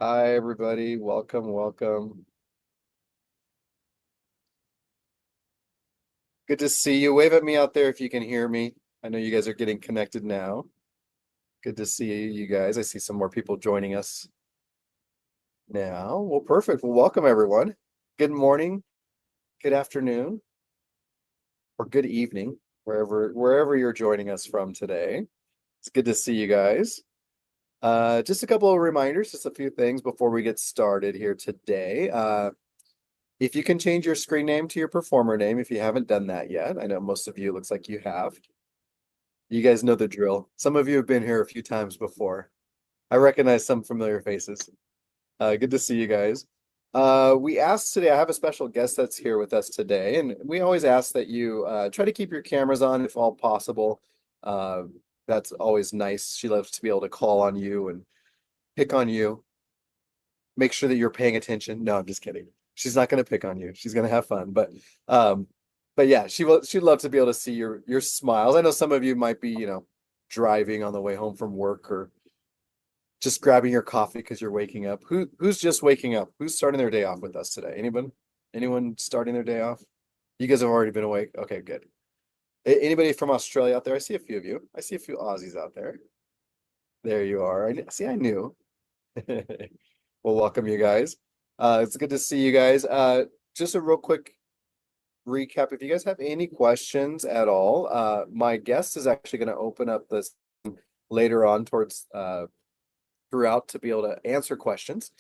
Hi, everybody. Welcome, welcome. Good to see you. Wave at me out there if you can hear me. I know you guys are getting connected now. Good to see you guys. I see some more people joining us now. Well, perfect. Well, welcome, everyone. Good morning, good afternoon, or good evening, wherever you're joining us from today. It's good to see you guys. Just a couple of reminders, just a few things before we get started here today. If you can change your screen name to your performer name, if you haven't done that yet, I know most of you, looks like you have. You guys know the drill. Some of you have been here a few times before. I recognize some familiar faces. Good to see you guys. We asked today, I have a special guest that's here with us today, and we always ask that you try to keep your cameras on if all possible. Uh, that's always nice. She loves to be able to call on you and pick on you. Make sure that you're paying attention. No, I'm just kidding. She's not going to pick on you. She's going to have fun. Um, but yeah, she'd love to be able to see your smiles. I know some of you might be, driving on the way home from work or just grabbing your coffee because you're waking up. Who's just waking up? Who's starting their day off with us today? Anyone? Anyone starting their day off? You guys have already been awake. Okay, good. Anybody from Australia out there? I see a few of you. I see a few Aussies out there. There you are. See, I knew. Well, welcome you guys. It's good to see you guys. Just a real quick recap. If you guys have any questions at all, my guest is actually going to open up this later on towards throughout to be able to answer questions.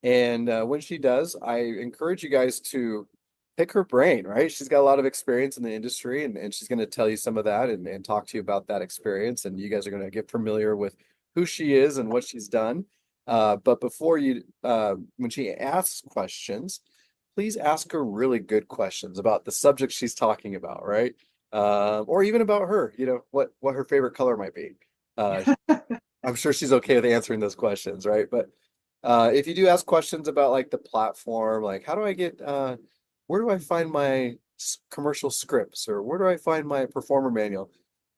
And when she does, I encourage you guys to pick her brain, right? She's got a lot of experience in the industry and she's going to tell you some of that and talk to you about that experience. And you guys are going to get familiar with who she is and what she's done. But before when she asks questions, please ask her really good questions about the subject she's talking about, right? Or even about her, what her favorite color might be. Uh, I'm sure she's okay with answering those questions, right? But if you do ask questions about like the platform, like how do I get, where do I find my commercial scripts or where do I find my performer manual?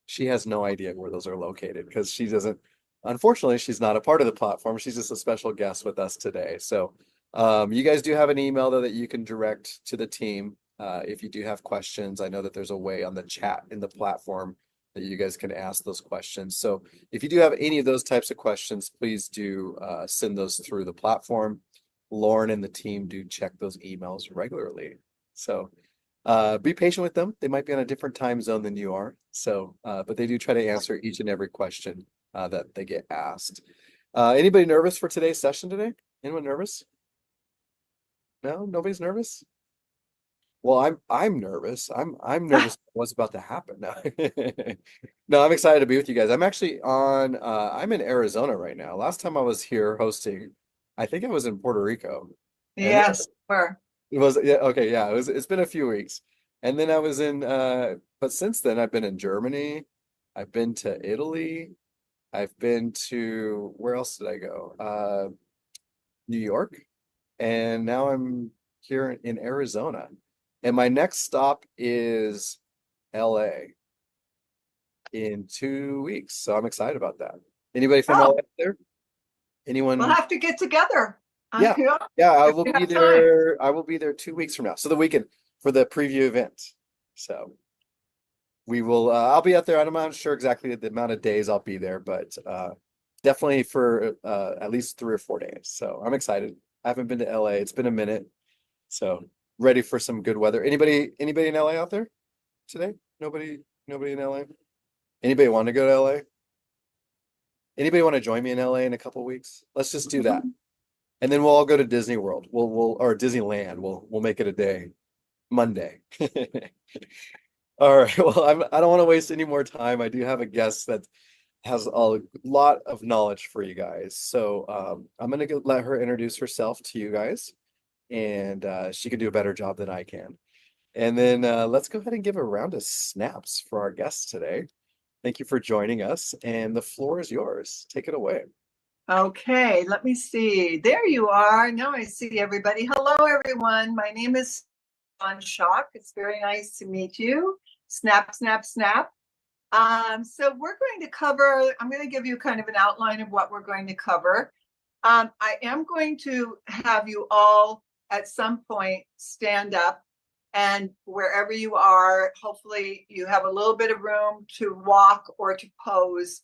She has no idea where those are located because she doesn't, unfortunately, she's not a part of the platform. She's just a special guest with us today. So you guys do have an email though that you can direct to the team. If you do have questions, I know that there's a way on the chat in the platform that you guys can ask those questions. So if you do have any of those types of questions, please do send those through the platform. Lauren and the team do check those emails regularly. So be patient with them. They might be on a different time zone than you are. So, but they do try to answer each and every question that they get asked. Anybody nervous for today's session today? Anyone nervous? No, nobody's nervous? Well, I'm nervous. I'm nervous what's about to happen now. No, I'm excited to be with you guys. I'm actually on I'm in Arizona right now. Last time I was here hosting, I think I was in Puerto Rico. And then Yes, we're it was yeah, okay, yeah, it's been a few weeks. And then I was in but since then I've been in Germany, I've been to Italy, I've been to where else did I go? New York, and now I'm here in Arizona. And my next stop is LA in 2 weeks. So I'm excited about that. Anybody from oh, LA there? we'll Anyone? have to get together. Yeah. Yeah, Yeah, I if will we be have time. there. I will be there 2 weeks from now. So the weekend for the preview event. So we will I'll be out there. I'm not sure exactly the amount of days I'll be there, but definitely for at least 3 or 4 days. So I'm excited. I haven't been to LA. It's been a minute. So ready for some good weather. Anybody in LA out there today? Nobody in LA? Anybody want to go to LA? Anybody want to join me in LA in a couple weeks? Let's just do that. And then we'll all go to Disney World. We'll or Disneyland. We'll make it a day. Monday. All right. Well, I don't want to waste any more time. I do have a guest that has a lot of knowledge for you guys. So I'm gonna let her introduce herself to you guys, and she can do a better job than I can. And then let's go ahead and give a round of snaps for our guests today. Thank you for joining us, and the floor is yours. Take it away. Okay, let me see. There you are. Now I see everybody. Hello, everyone. My name is Von Schaack. It's very nice to meet you. Snap, snap, snap. So we're going to cover, I'm going to give you kind of an outline of what we're going to cover. I am going to have you all at some point stand up, and wherever you are, hopefully you have a little bit of room to walk or to pose.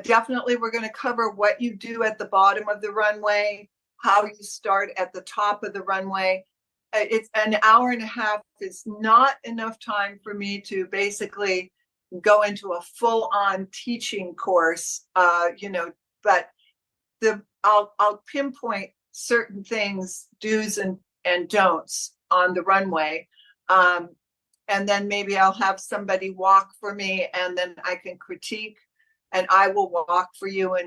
Definitely, we're going to cover what you do at the bottom of the runway, how you start at the top of the runway. It's an hour and a half. It's not enough time for me to basically go into a full-on teaching course, but I'll pinpoint certain things, do's and don'ts on the runway. And then maybe I'll have somebody walk for me, and then I can critique, and I will walk for you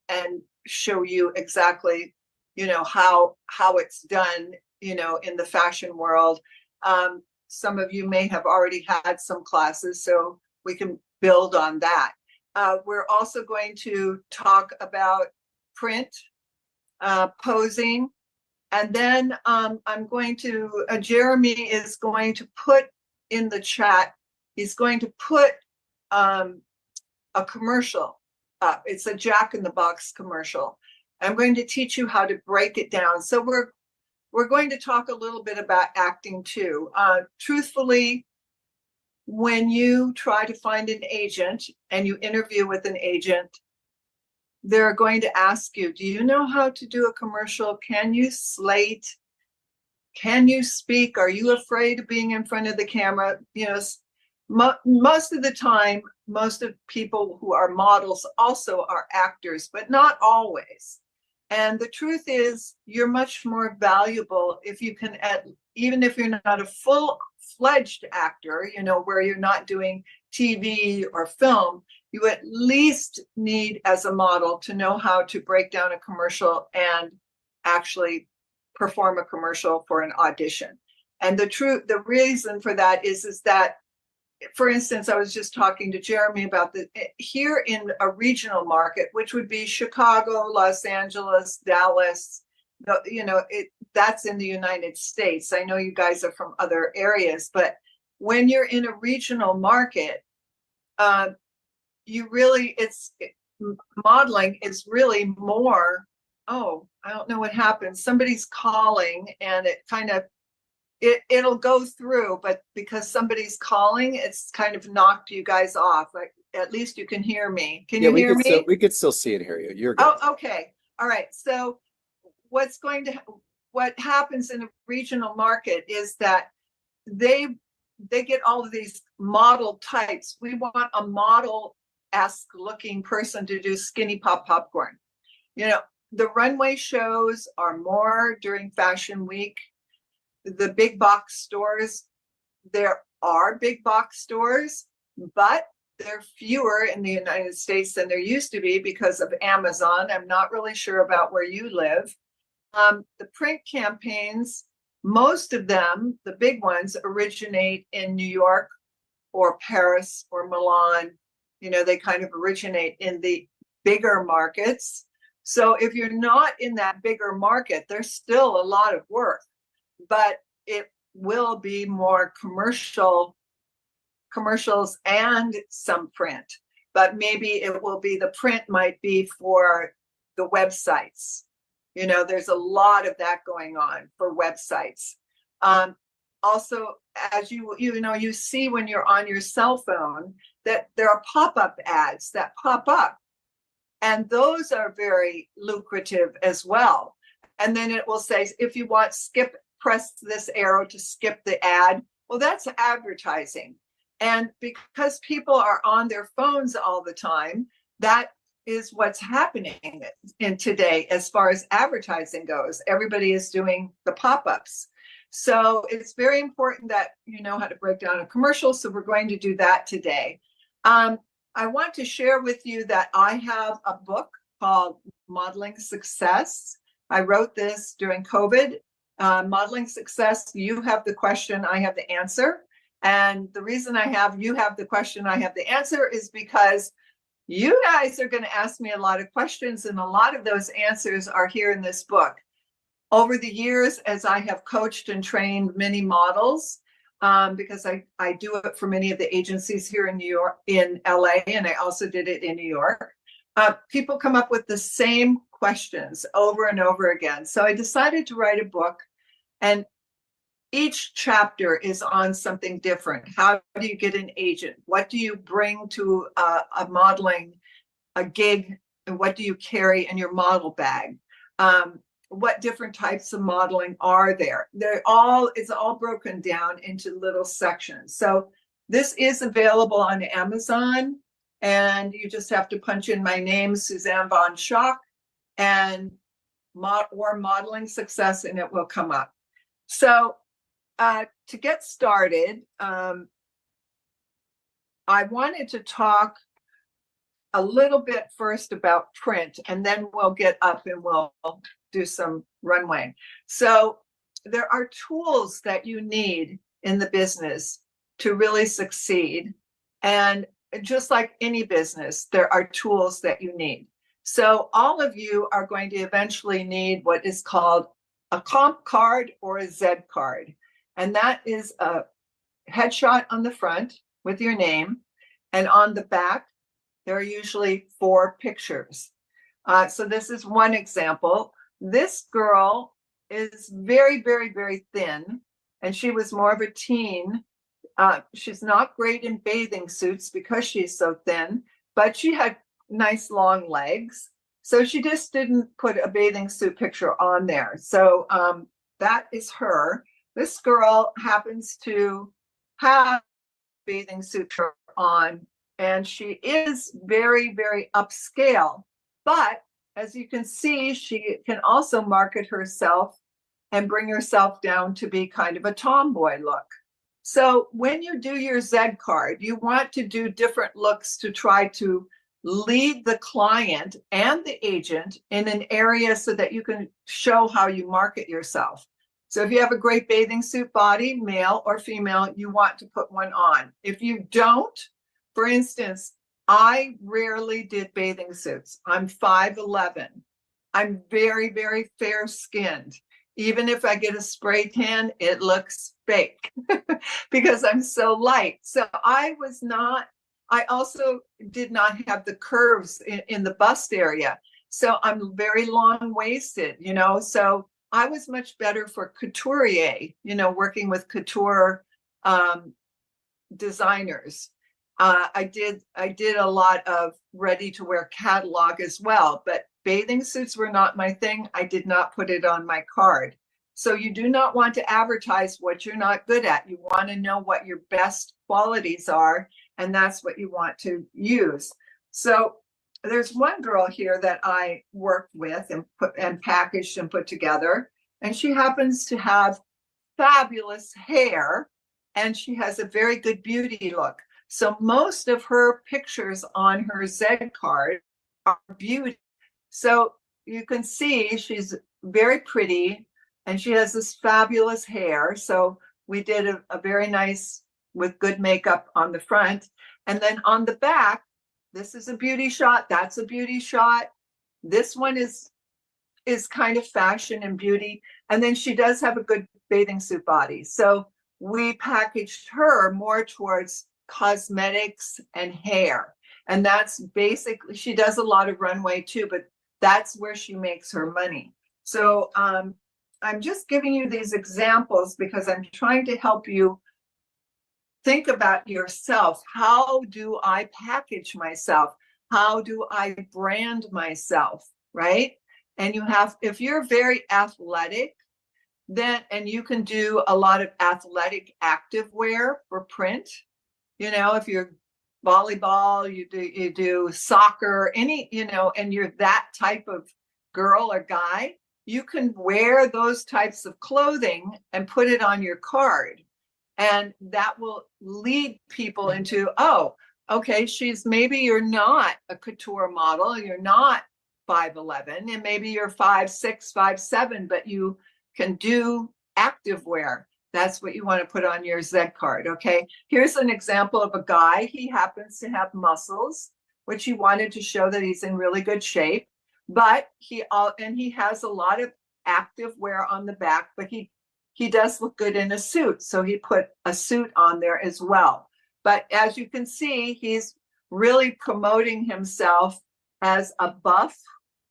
and show you exactly, how it's done, in the fashion world. Some of you may have already had some classes, so we can build on that. We're also going to talk about print, posing, and then I'm going to, Jeremy is going to put in the chat, he's going to put a commercial up. It's a Jack in the Box commercial. I'm going to teach you how to break it down. So we're going to talk a little bit about acting too. Truthfully, when you try to find an agent and you interview with an agent, they're going to ask you, do you know how to do a commercial? Can you slate? Can you speak? Are you afraid of being in front of the camera? Most of the time, most of people who are models also are actors, but not always. And the truth is, you're much more valuable if you can, even if you're not a full-fledged actor, where you're not doing TV or film, you at least need, as a model, to know how to break down a commercial and actually perform a commercial for an audition. And the reason for that is that, for instance, I was just talking to Jeremy about here in a regional market, which would be Chicago, Los Angeles, Dallas, that's in the United States. I know you guys are from other areas, but when you're in a regional market, modeling is really more, oh, I don't know what happened. Somebody's calling, and it kind of, it'll go through, but because somebody's calling, it's kind of knocked you guys off. Like, at least you can hear me. Can you hear me? We could still see and hear you. You're good. Oh, okay. All right. So what happens in a regional market is that they get all of these model types. We want a model-esque looking person to do Skinny Pop Popcorn. The runway shows are more during Fashion Week. The big box stores, there are big box stores, but they're fewer in the United States than there used to be because of Amazon. I'm not really sure about where you live. The print campaigns, most of them, the big ones, originate in New York or Paris or Milan. They kind of originate in the bigger markets. So if you're not in that bigger market, there's still a lot of work, but it will be more commercials and some print. But maybe it will be, the print might be for the websites. There's a lot of that going on for websites. Also, as you see when you're on your cell phone, that there are pop-up ads that pop up, and those are very lucrative as well. And then it will say, if you want, press this arrow to skip the ad. Well, that's advertising. And because people are on their phones all the time, that is what's happening in today as far as advertising goes. Everybody is doing the pop-ups. So it's very important that you know how to break down a commercial. So we're going to do that today. I want to share with you that I have a book called Modeling Success. I wrote this during COVID. Modeling Success, you have the question, I have the answer. And the reason you have the question, I have the answer is because you guys are going to ask me a lot of questions, and a lot of those answers are here in this book. Over the years, as I have coached and trained many models, because I do it for many of the agencies here in New York, in LA, and I also did it in New York. People come up with the same questions over and over again. So I decided to write a book, and each chapter is on something different. How do you get an agent? What do you bring to a modeling, a gig? And what do you carry in your model bag? What different types of modeling are there? It's all broken down into little sections. So this is available on Amazon, and you just have to punch in my name, Suzanne Von Schaack, and or modeling success, and it will come up. So to get started, I wanted to talk a little bit first about print, and then we'll get up and we'll do some runway. So there are tools that you need in the business to really succeed. And just like any business, there are tools that you need. So all of you are going to eventually need what is called a comp card or a Z card. And that is a headshot on the front with your name, and on the back, there are usually 4 pictures. So this is one example. This girl is very, very, very thin, and she was more of a teen. She's not great in bathing suits because she's so thin, but she had nice long legs. So she just didn't put a bathing suit picture on there. So that is her. This girl happens to have a bathing suit on, and she is very, very upscale. But as you can see, she can also market herself and bring herself down to be kind of a tomboy look. So when you do your Z card, you want to do different looks to try to lead the client and the agent in an area so that you can show how you market yourself. So if you have a great bathing suit body, male or female, you want to put one on. If you don't, for instance, I rarely did bathing suits. I'm 5'11". I'm very, very fair skinned. Even if I get a spray tan, it looks fake because I'm so light. So I also did not have the curves in the bust area. So I'm very long waisted, so I was much better for couturier, working with couture designers. I did a lot of ready to wear catalog as well, but bathing suits were not my thing. I did not put it on my card. So you do not want to advertise what you're not good at. You want to know what your best qualities are, and that's what you want to use. So there's one girl here that I worked with and packaged and put together, and she happens to have fabulous hair, and she has a very good beauty look. So most of her pictures on her Z card are beauty. So you can see she's very pretty, and she has this fabulous hair. So we did a very nice with good makeup on the front. And then on the back, this is a beauty shot. That's a beauty shot. This one is kind of fashion and beauty. And then she does have a good bathing suit body. So we packaged her more towards cosmetics and hair. And that's basically, she does a lot of runway too, but that's where she makes her money. So I'm just giving you these examples because I'm trying to help you think about yourself. How do I package myself? How do I brand myself, right? And if you're very athletic, then, and you can do a lot of athletic active wear for print, if you're volleyball, you do soccer, and you're that type of girl or guy, you can wear those types of clothing and put it on your card. And that will lead people into, oh, okay, maybe you're not a couture model, you're not 5'11", and maybe you're 5'6", 5'7", but you can do active wear. That's what you want to put on your Z card, okay? Here's an example of a guy. He happens to have muscles, which he wanted to show that he's in really good shape. But he has a lot of active wear on the back, but he does look good in a suit. So he put a suit on there as well. But as you can see, he's really promoting himself as a buff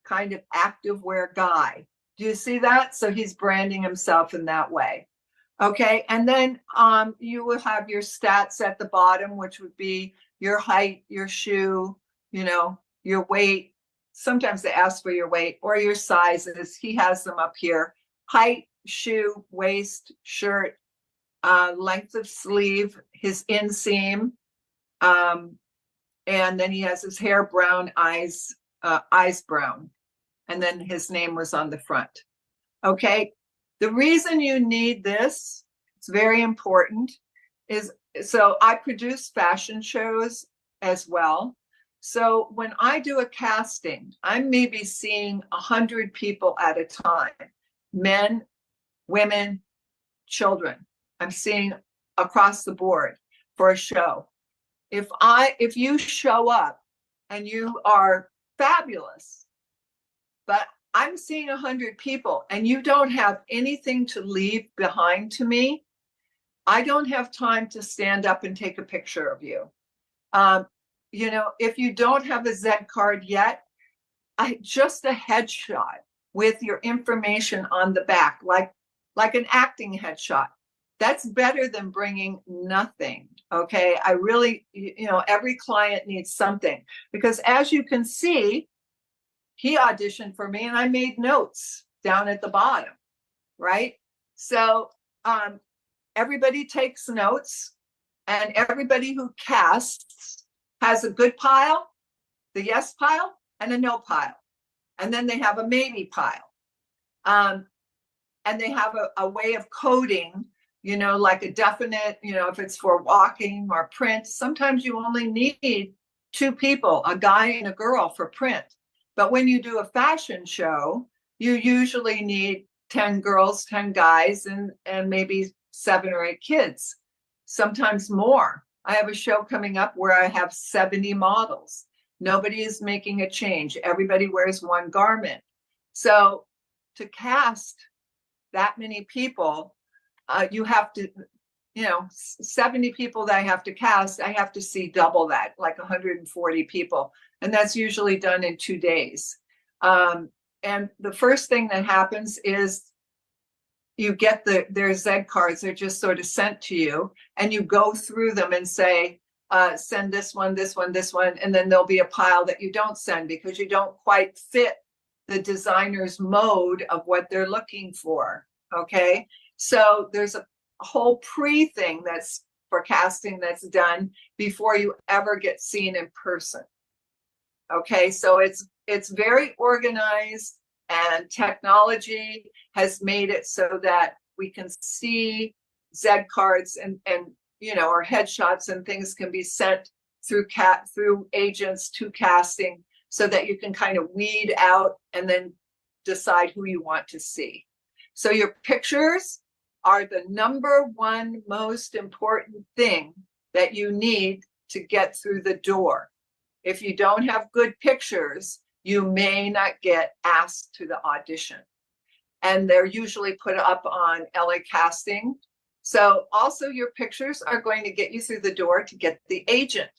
kind of activewear guy. Do you see that? So he's branding himself in that way. Okay, and then you will have your stats at the bottom, which would be your height, your shoe, your weight. Sometimes they ask for your weight or your sizes. He has them up here. Height, shoe, waist, shirt, length of sleeve, his inseam, and then he has his hair brown, eyes brown, and then his name was on the front. Okay, the reason you need this, it's very important, is so I produce fashion shows as well. So when I do a casting, I may be seeing 100 people at a time, men, women, children. I'm seeing across the board for a show. If you show up and you are fabulous, but I'm seeing 100 people and you don't have anything to leave behind to me, I don't have time to stand up and take a picture of you. If you don't have a Z card yet, just a headshot with your information on the back, like an acting headshot. That's better than bringing nothing. Okay. I really, every client needs something, because as you can see, he auditioned for me and I made notes down at the bottom. Right. So, everybody takes notes, and everybody who casts has a good pile, the yes pile, and a no pile. And then they have a maybe pile. And they have a way of coding, like a definite, if it's for walking or print. Sometimes you only need 2 people, a guy and a girl, for print. But when you do a fashion show, you usually need 10 girls, 10 guys, and maybe 7 or 8 kids, sometimes more. I have a show coming up where I have 70 models. Nobody is making a change. Everybody wears one garment. So to cast that many people, you have to, 70 people that I have to cast, I have to see double that, like 140 people. And that's usually done in 2 days. And the first thing that happens is you get their Z cards. They're just sort of sent to you, and you go through them and say, send this one, this one, this one. And then there'll be a pile that you don't send because you don't quite fit the designer's mode of what they're looking for. Okay. So there's a whole pre-thing that's for casting that's done before you ever get seen in person. Okay. So it's very organized, and technology has made it so that we can see Z cards and or headshots and things can be sent through agents to casting, so that you can kind of weed out and then decide who you want to see. So your pictures are the #1 most important thing that you need to get through the door. If you don't have good pictures, you may not get asked to the audition. And they're usually put up on LA Casting. So also your pictures are going to get you through the door to get the agent,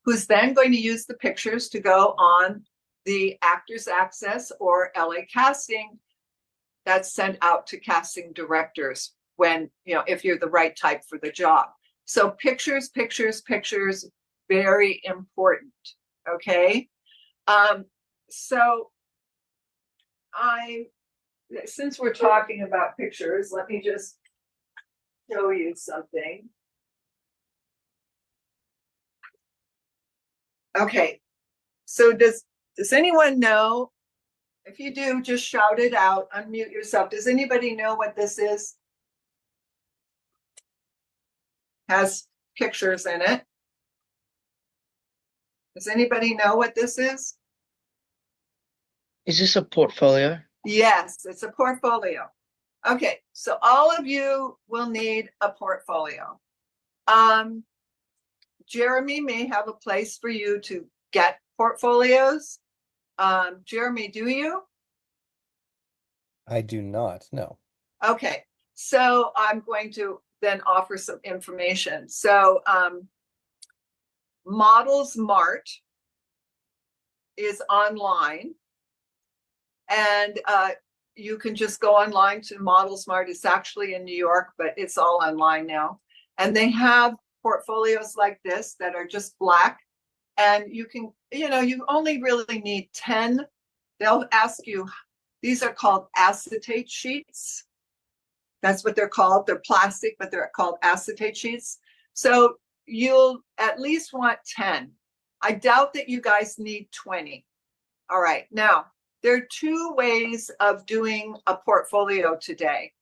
who's then going to use the pictures to go on the Actors Access or LA Casting that's sent out to casting directors when, if you're the right type for the job. So pictures, very important. Okay. So since we're talking about pictures, let me just show you something. Okay. So does anyone know? If you do, just shout it out, unmute yourself. Does anybody know what this is? Has pictures in it. Does anybody know what this is? Is this a portfolio? Yes, it's a portfolio. Okay, so all of you will need a portfolio. Jeremy may have a place for you to get portfolios. Jeremy, do you? I do not, no. Okay, so I'm going to then offer some information. So Models Mart is online. And you can just go online to Model Smart. It's actually in New York, but it's all online now. And they have portfolios like this that are just black. And you can, you only really need 10. They'll ask you, these are called acetate sheets. That's what they're called. They're plastic, but they're called acetate sheets. So you'll at least want 10. I doubt that you guys need 20. All right. Now, there are two ways of doing a portfolio today.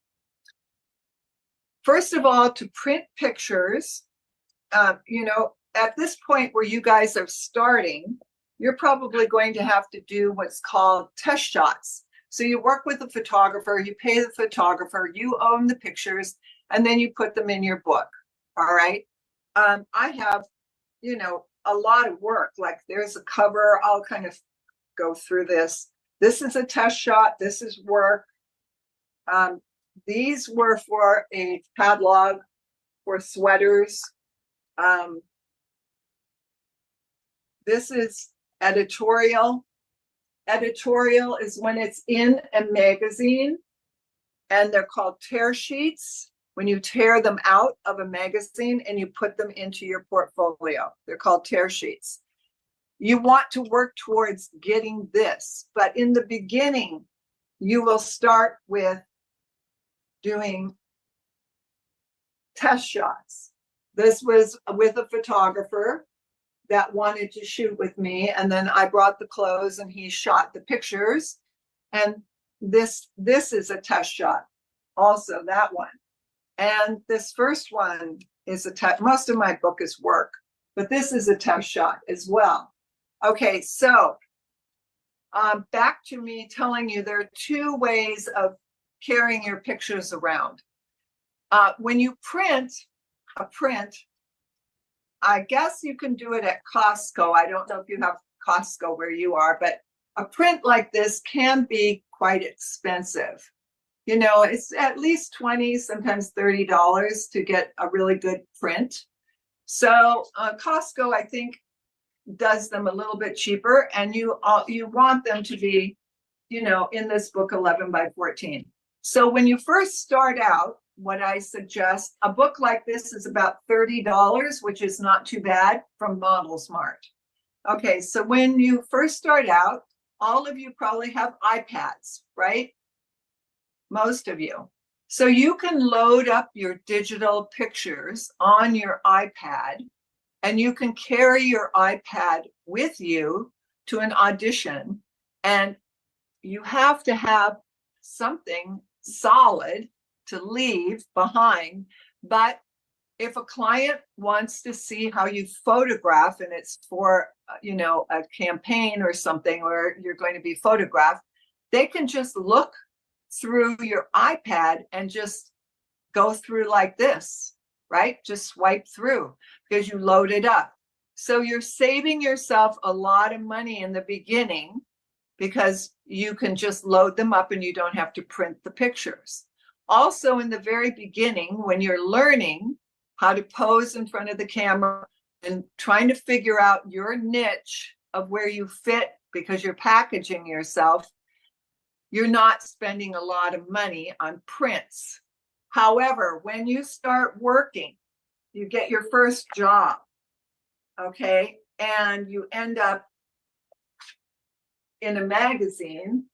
First of all, to print pictures, at this point where you guys are starting, you're probably going to have to do what's called test shots. So you work with a photographer, you pay the photographer, you own the pictures, and then you put them in your book. All right. I have, a lot of work. Like there's a cover. I'll kind of go through this. This is a test shot. This is work. These were for a catalog for sweaters. This is editorial. Editorial is when it's in a magazine, and they're called tear sheets. When you tear them out of a magazine and you put them into your portfolio, they're called tear sheets. You want to work towards getting this, but in the beginning, you will start with doing test shots. This was with a photographer that wanted to shoot with me, and then I brought the clothes and he shot the pictures. And this is a test shot, also that one. And this first one is a test. Most of my book is work, but this is a test shot as well. Okay, so back to me telling you there are two ways of carrying your pictures around. When you print a print, I guess you can do it at Costco. I don't know if you have Costco where you are, but a print like this can be quite expensive. It's at least $20, sometimes $30 to get a really good print. So Costco, I think, does them a little bit cheaper, and you want them to be, in this book 11 by 14. So when you first start out, what I suggest, a book like this is about $30, which is not too bad from Model Smart. Okay, so when you first start out, all of you probably have iPads, right? Most of you. So you can load up your digital pictures on your iPad, and you can carry your iPad with you to an audition, and you have to have something solid to leave behind. But if a client wants to see how you photograph, and it's for, a campaign or something where you're going to be photographed, they can just look through your iPad and just go through like this, right? Just swipe through because you load it up. So you're saving yourself a lot of money in the beginning because you can just load them up and you don't have to print the pictures. Also, in the very beginning, when you're learning how to pose in front of the camera and trying to figure out your niche of where you fit because you're packaging yourself, you're not spending a lot of money on prints. However, when you start working, you get your first job, okay, and you end up in a magazine,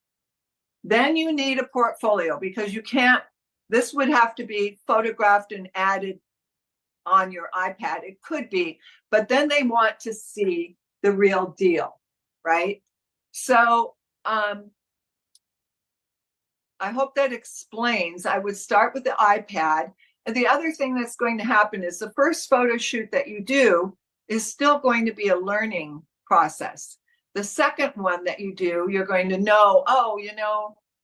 then you need a portfolio because you can't, this would have to be photographed and added on your iPad. It could be, but then they want to see the real deal, right? So I hope that explains. I would start with the iPad. And the other thing that's going to happen is the first photo shoot that you do is still going to be a learning process. The second one that you do, you're going to know,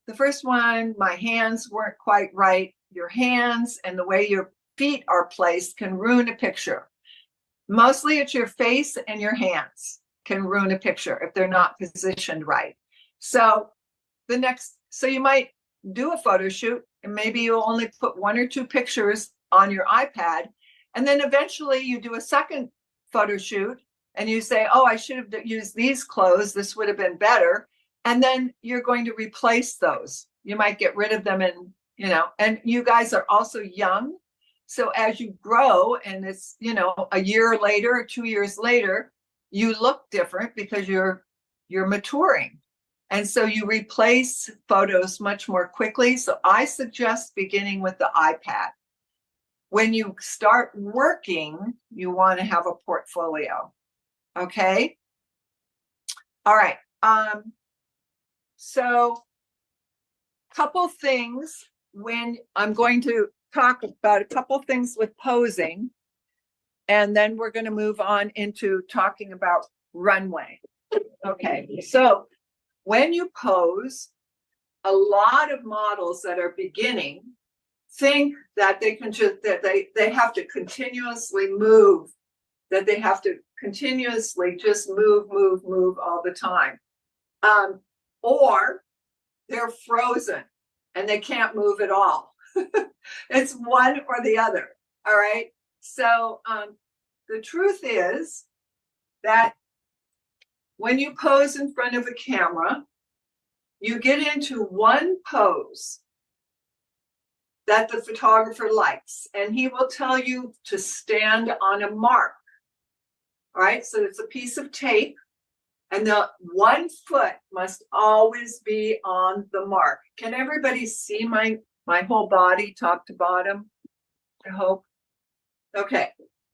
the first one, my hands weren't quite right. Your hands and the way your feet are placed can ruin a picture. Mostly it's your face and your hands can ruin a picture if they're not positioned right. So you might do a photo shoot and maybe you'll only put one or two pictures on your iPad. And then eventually you do a second photo shoot and you say, I should have used these clothes. This would have been better. And then you're going to replace those. You might get rid of them and, and you guys are also young. So as you grow and it's, a year later or 2 years later, you look different because you're maturing. And so you replace photos much more quickly. So I suggest beginning with the iPad. When you start working, you want to have a portfolio. Okay. All right. So couple things when I'm going to talk about a couple things with posing, and then we're going to move on into talking about runway. Okay. So when you pose, a lot of models that are beginning think that they can just, that they have to continuously move, that they have to continuously just move all the time. Or they're frozen and they can't move at all. It's one or the other. All right. So the truth is that when you pose in front of a camera, you get into one pose that the photographer likes, and he will tell you to stand on a mark. All right, so it's a piece of tape, and the one foot must always be on the mark. Can everybody see my whole body, top to bottom? I hope. Okay,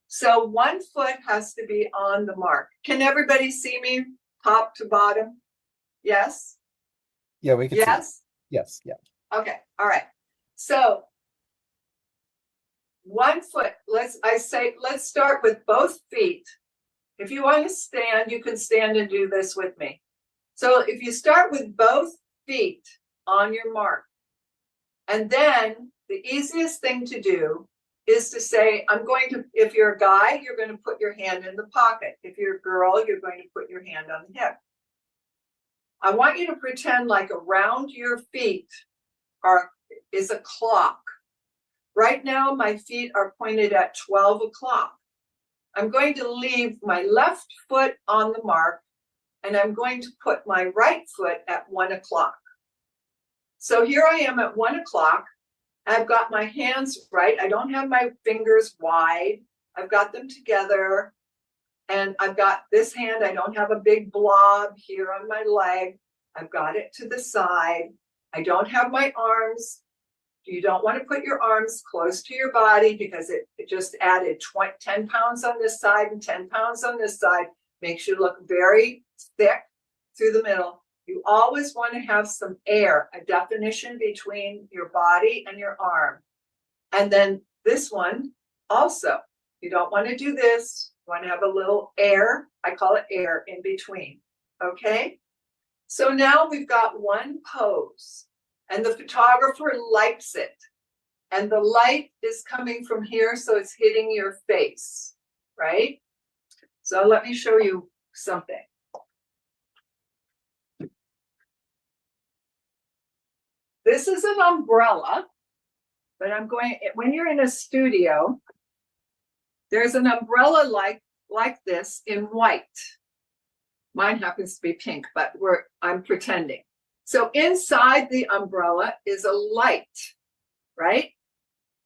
so one foot has to be on the mark. Can everybody see me, top to bottom? Yes? Yeah, we can see. Yes? Yes, yeah. Okay, all right. So one foot, let's start with both feet. If you want to stand, you can stand and do this with me. So if you start with both feet on your mark, and then the easiest thing to do is to say, if you're a guy, you're going to put your hand in the pocket. If you're a girl, you're going to put your hand on the hip. I want you to pretend like around your feet is a clock. Right now, my feet are pointed at 12 o'clock. I'm going to leave my left foot on the mark, and I'm going to put my right foot at 1 o'clock. So here I am at 1 o'clock. I've got my hands right. I don't have my fingers wide. I've got them together. And I've got this hand. I don't have a big blob here on my leg. I've got it to the side. I don't have my arms. You don't want to put your arms close to your body because it just added 10 pounds on this side and 10 pounds on this side. Makes you look very thick through the middle. You always want to have some air, a definition between your body and your arm. And then this one also, you don't want to do this. You want to have a little air. I call it air in between. Okay. So now we've got one pose. And the photographer likes it. And the light is coming from here, so it's hitting your face, right? So let me show you something. This is an umbrella, but when you're in a studio, there's an umbrella like this in white. Mine happens to be pink, but I'm pretending. So inside the umbrella is a light, right?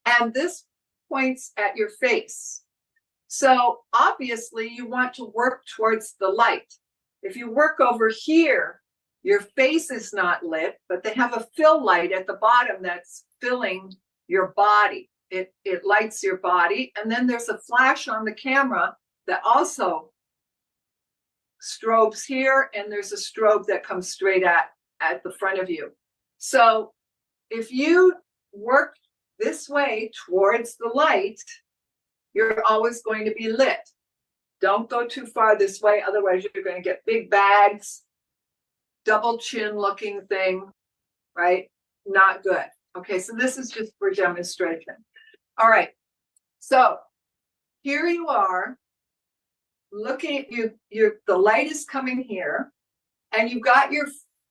And this points at your face. So obviously you want to work towards the light. If you work over here, your face is not lit, but they have a fill light at the bottom that's filling your body. It lights your body. And then there's a flash on the camera that also strobes here, and there's a strobe that comes straight at the front of you. So if you work this way towards the light, you're always going to be lit. Don't go too far this way, otherwise you're going to get big bags, double chin looking thing, right? Not good. Okay, so this is just for demonstration. All right, so here you are looking at you, the light is coming here, and you've got your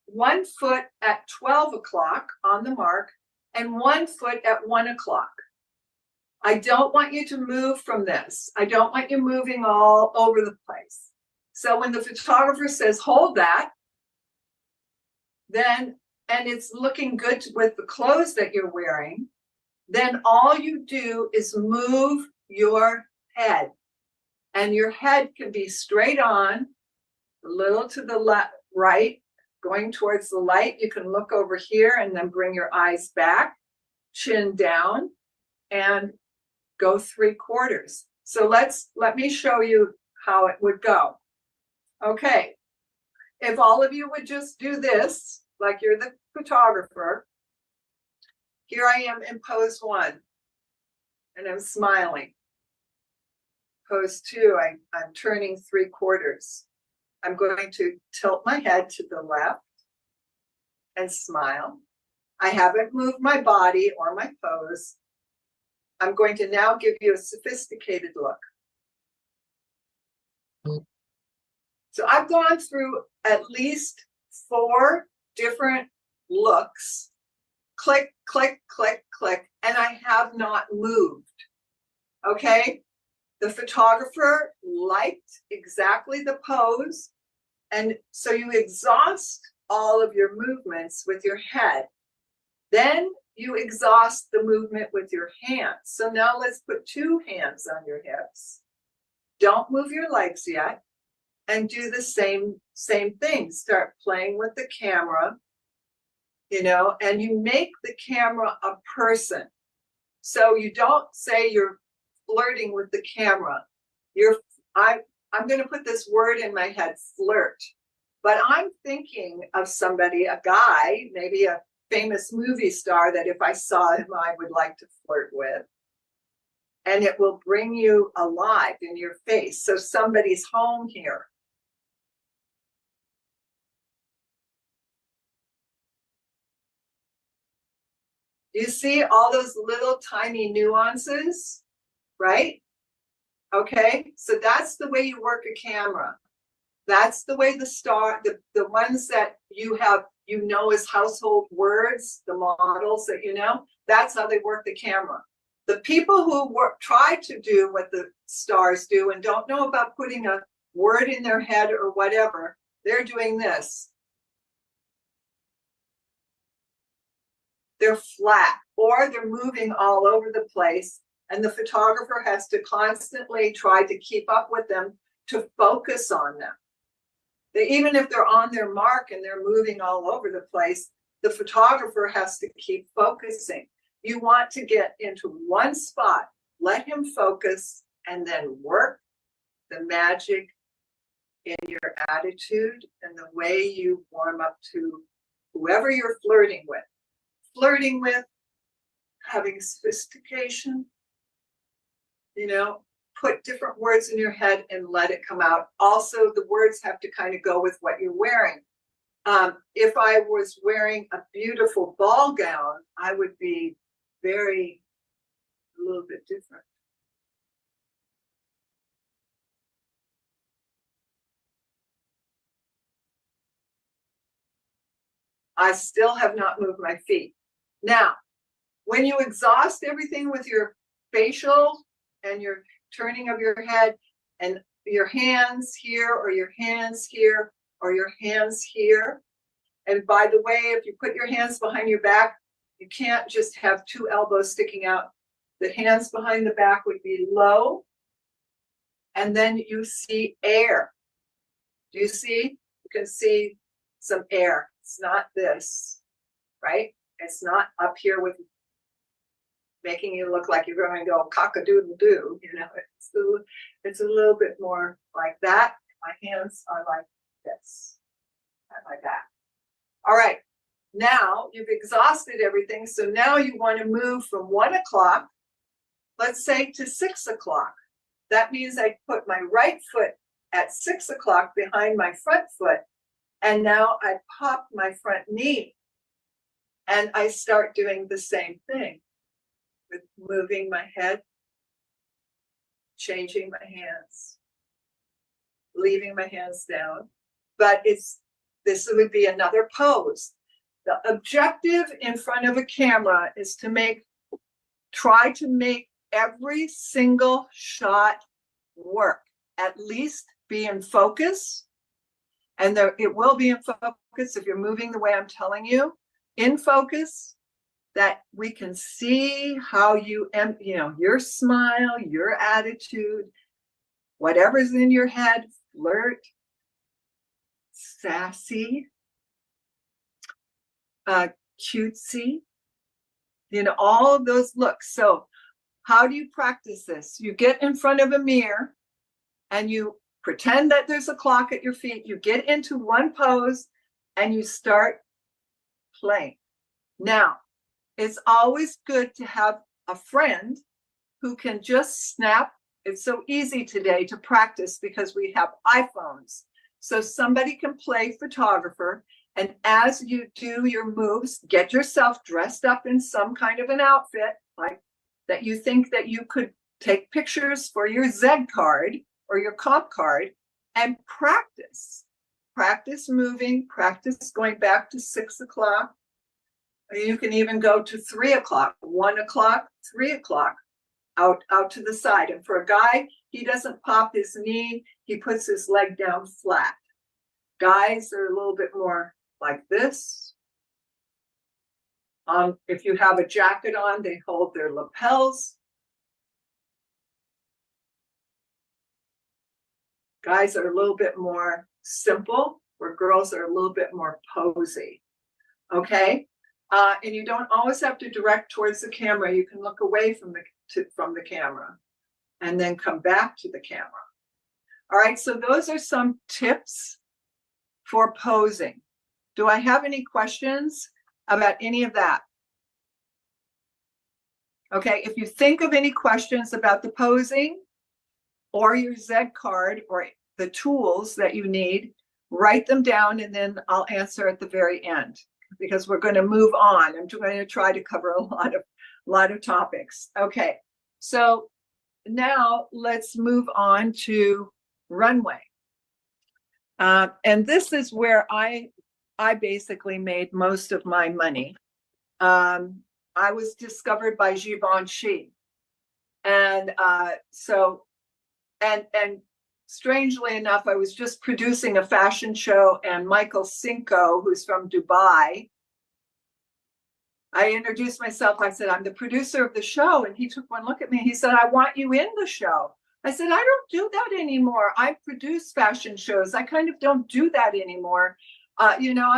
one foot at 12 o'clock on the mark and 1 foot at 1 o'clock. I don't want you to move from this. I don't want you moving all over the place. So when the photographer says, hold that, then, and it's looking good with the clothes that you're wearing, then all you do is move your head. And your head can be straight on, a little to the left, right, going towards the light. You can look over here and then bring your eyes back, chin down, and go 3/4. So let me show you how it would go. Okay, if all of you would just do this, like you're the photographer. Here I am in pose 1, and I'm smiling. Pose 2, I'm turning 3/4. I'm going to tilt my head to the left and smile. I haven't moved my body or my pose. I'm going to now give you a sophisticated look. So I've gone through at least 4 different looks. Click, click, click, click, and I have not moved. Okay? The photographer liked exactly the pose, and so you exhaust all of your movements with your head. Then you exhaust the movement with your hands. So now let's put 2 hands on your hips. Don't move your legs yet, and do the same thing. Start playing with the camera, you know, and you make the camera a person. So you don't say you're flirting with the camera. I'm going to put this word in my head, flirt. But I'm thinking of somebody, a guy, maybe a famous movie star that if I saw him, I would like to flirt with. And it will bring you alive in your face. So somebody's home here. You see all those little tiny nuances, right? Okay, so that's the way you work a camera. That's the way the ones that you have, you know, as household words, the models that you know, that's how they work the camera. The people who try to do what the stars do and don't know about putting a word in their head or whatever, they're doing this. They're flat, or they're moving all over the place, and the photographer has to constantly try to keep up with them to focus on them. Even if they're on their mark and they're moving all over the place, the photographer has to keep focusing. You want to get into one spot, let him focus, and then work the magic in your attitude and the way you warm up to whoever you're flirting with. Flirting with, having sophistication, you know, put different words in your head and let it come out. Also, the words have to kind of go with what you're wearing. If I was wearing a beautiful ball gown, I would be a little bit different. I still have not moved my feet. Now, when you exhaust everything with your facial and your turning of your head and your hands here or your hands here or your hands here, and by the way, if you put your hands behind your back, you can't just have 2 elbows sticking out. The hands behind the back would be low, and then you see air. Do you see? You can see some air. It's not this, right? It's not up here with making you look like you're going to go cock-a-doodle-doo, you know. It's a little bit more like that. My hands are like this, not like that. All right, now you've exhausted everything, so now you want to move from 1 o'clock, let's say, to 6 o'clock. That means I put my right foot at 6 o'clock behind my front foot, and now I pop my front knee, and I start doing the same thing with moving my head, changing my hands, leaving my hands down. But this would be another pose. The objective in front of a camera is to try to make every single shot work, at least be in focus. And it will be in focus focus, if you're moving the way I'm telling you, in focus, that we can see how you know, your smile, your attitude, whatever's in your head, flirt, sassy, cutesy, you know, all of those looks. So how do you practice this? You get in front of a mirror and you pretend that there's a clock at your feet. You get into one pose and you start playing. Now, it's always good to have a friend who can just snap. It's so easy today to practice because we have iPhones. So somebody can play photographer. And as you do your moves, get yourself dressed up in some kind of an outfit, like that you think that you could take pictures for your Z card or your comp card, and practice. Practice moving, practice going back to 6 o'clock. You can even go to 3 o'clock, 1 o'clock, 3 o'clock, out to the side. And for a guy, he doesn't pop his knee, he puts his leg down flat. Guys are a little bit more like this. If you have a jacket on, they hold their lapels. Guys are a little bit more simple, where girls are a little bit more posy. Okay? And you don't always have to direct towards the camera. You can look away from the camera and then come back to the camera. All right, so those are some tips for posing. Do I have any questions about any of that? Okay, if you think of any questions about the posing or your Z card or the tools that you need, write them down and then I'll answer at the very end, because we're going to move on. I'm going to try to cover a lot of topics. Okay, so now let's move on to runway. And this is where I basically made most of my money. I was discovered by Givenchy. And and strangely enough, I was just producing a fashion show, and Michael Cinco, who's from Dubai, I introduced myself. I said, I'm the producer of the show. And he took one look at me. He said, I want you in the show. I said, I don't do that anymore. I produce fashion shows. I kind of don't do that anymore. You know,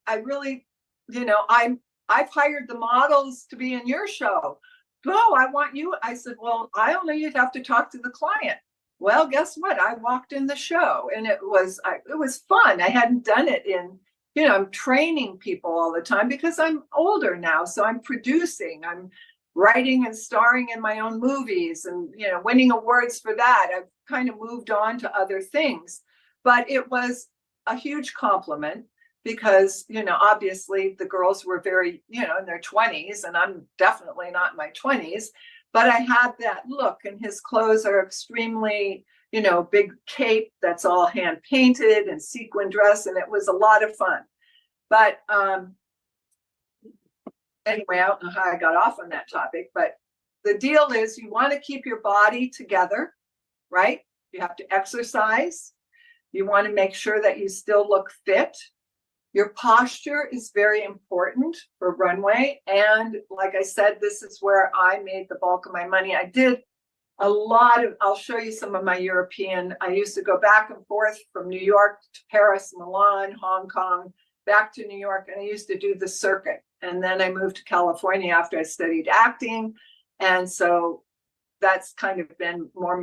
I really, you know, I've hired the models to be in your show. Oh, I want you. I said, well, I only have to talk to the client. Well, guess what? I walked in the show and it was fun. I hadn't done it in, you know, I'm training people all the time because I'm older now. So I'm producing, I'm writing and starring in my own movies and, you know, winning awards for that. I've kind of moved on to other things, but it was a huge compliment because, you know, obviously the girls were very, you know, in their 20s and I'm definitely not in my 20s, but I had that look and his clothes are extremely, you know, big cape that's all hand painted and sequin dress. And it was a lot of fun. But anyway, I don't know how I got off on that topic, but the deal is you want to keep your body together, right? You have to exercise. You want to make sure that you still look fit. Your posture is very important for runway. And like I said, this is where I made the bulk of my money. I did a lot of, I'll show you some of my European, I used to go back and forth from New York to Paris, Milan, Hong Kong, back to New York, and I used to do the circuit. And then I moved to California after I studied acting. And so that's kind of been more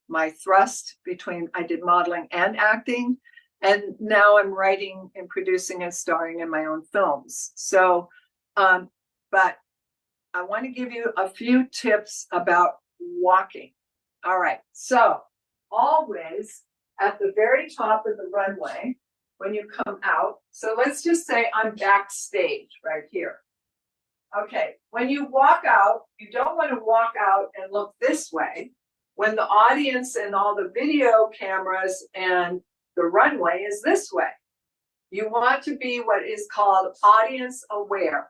my thrust between, I did modeling and acting. And now I'm writing and producing and starring in my own films. So, but I want to give you a few tips about walking. All right. So always at the very top of the runway, when you come out, so let's just say I'm backstage right here. Okay. When you walk out, you don't want to walk out and look this way. When the audience and all the video cameras and the runway is this way. You want to be what is called audience aware.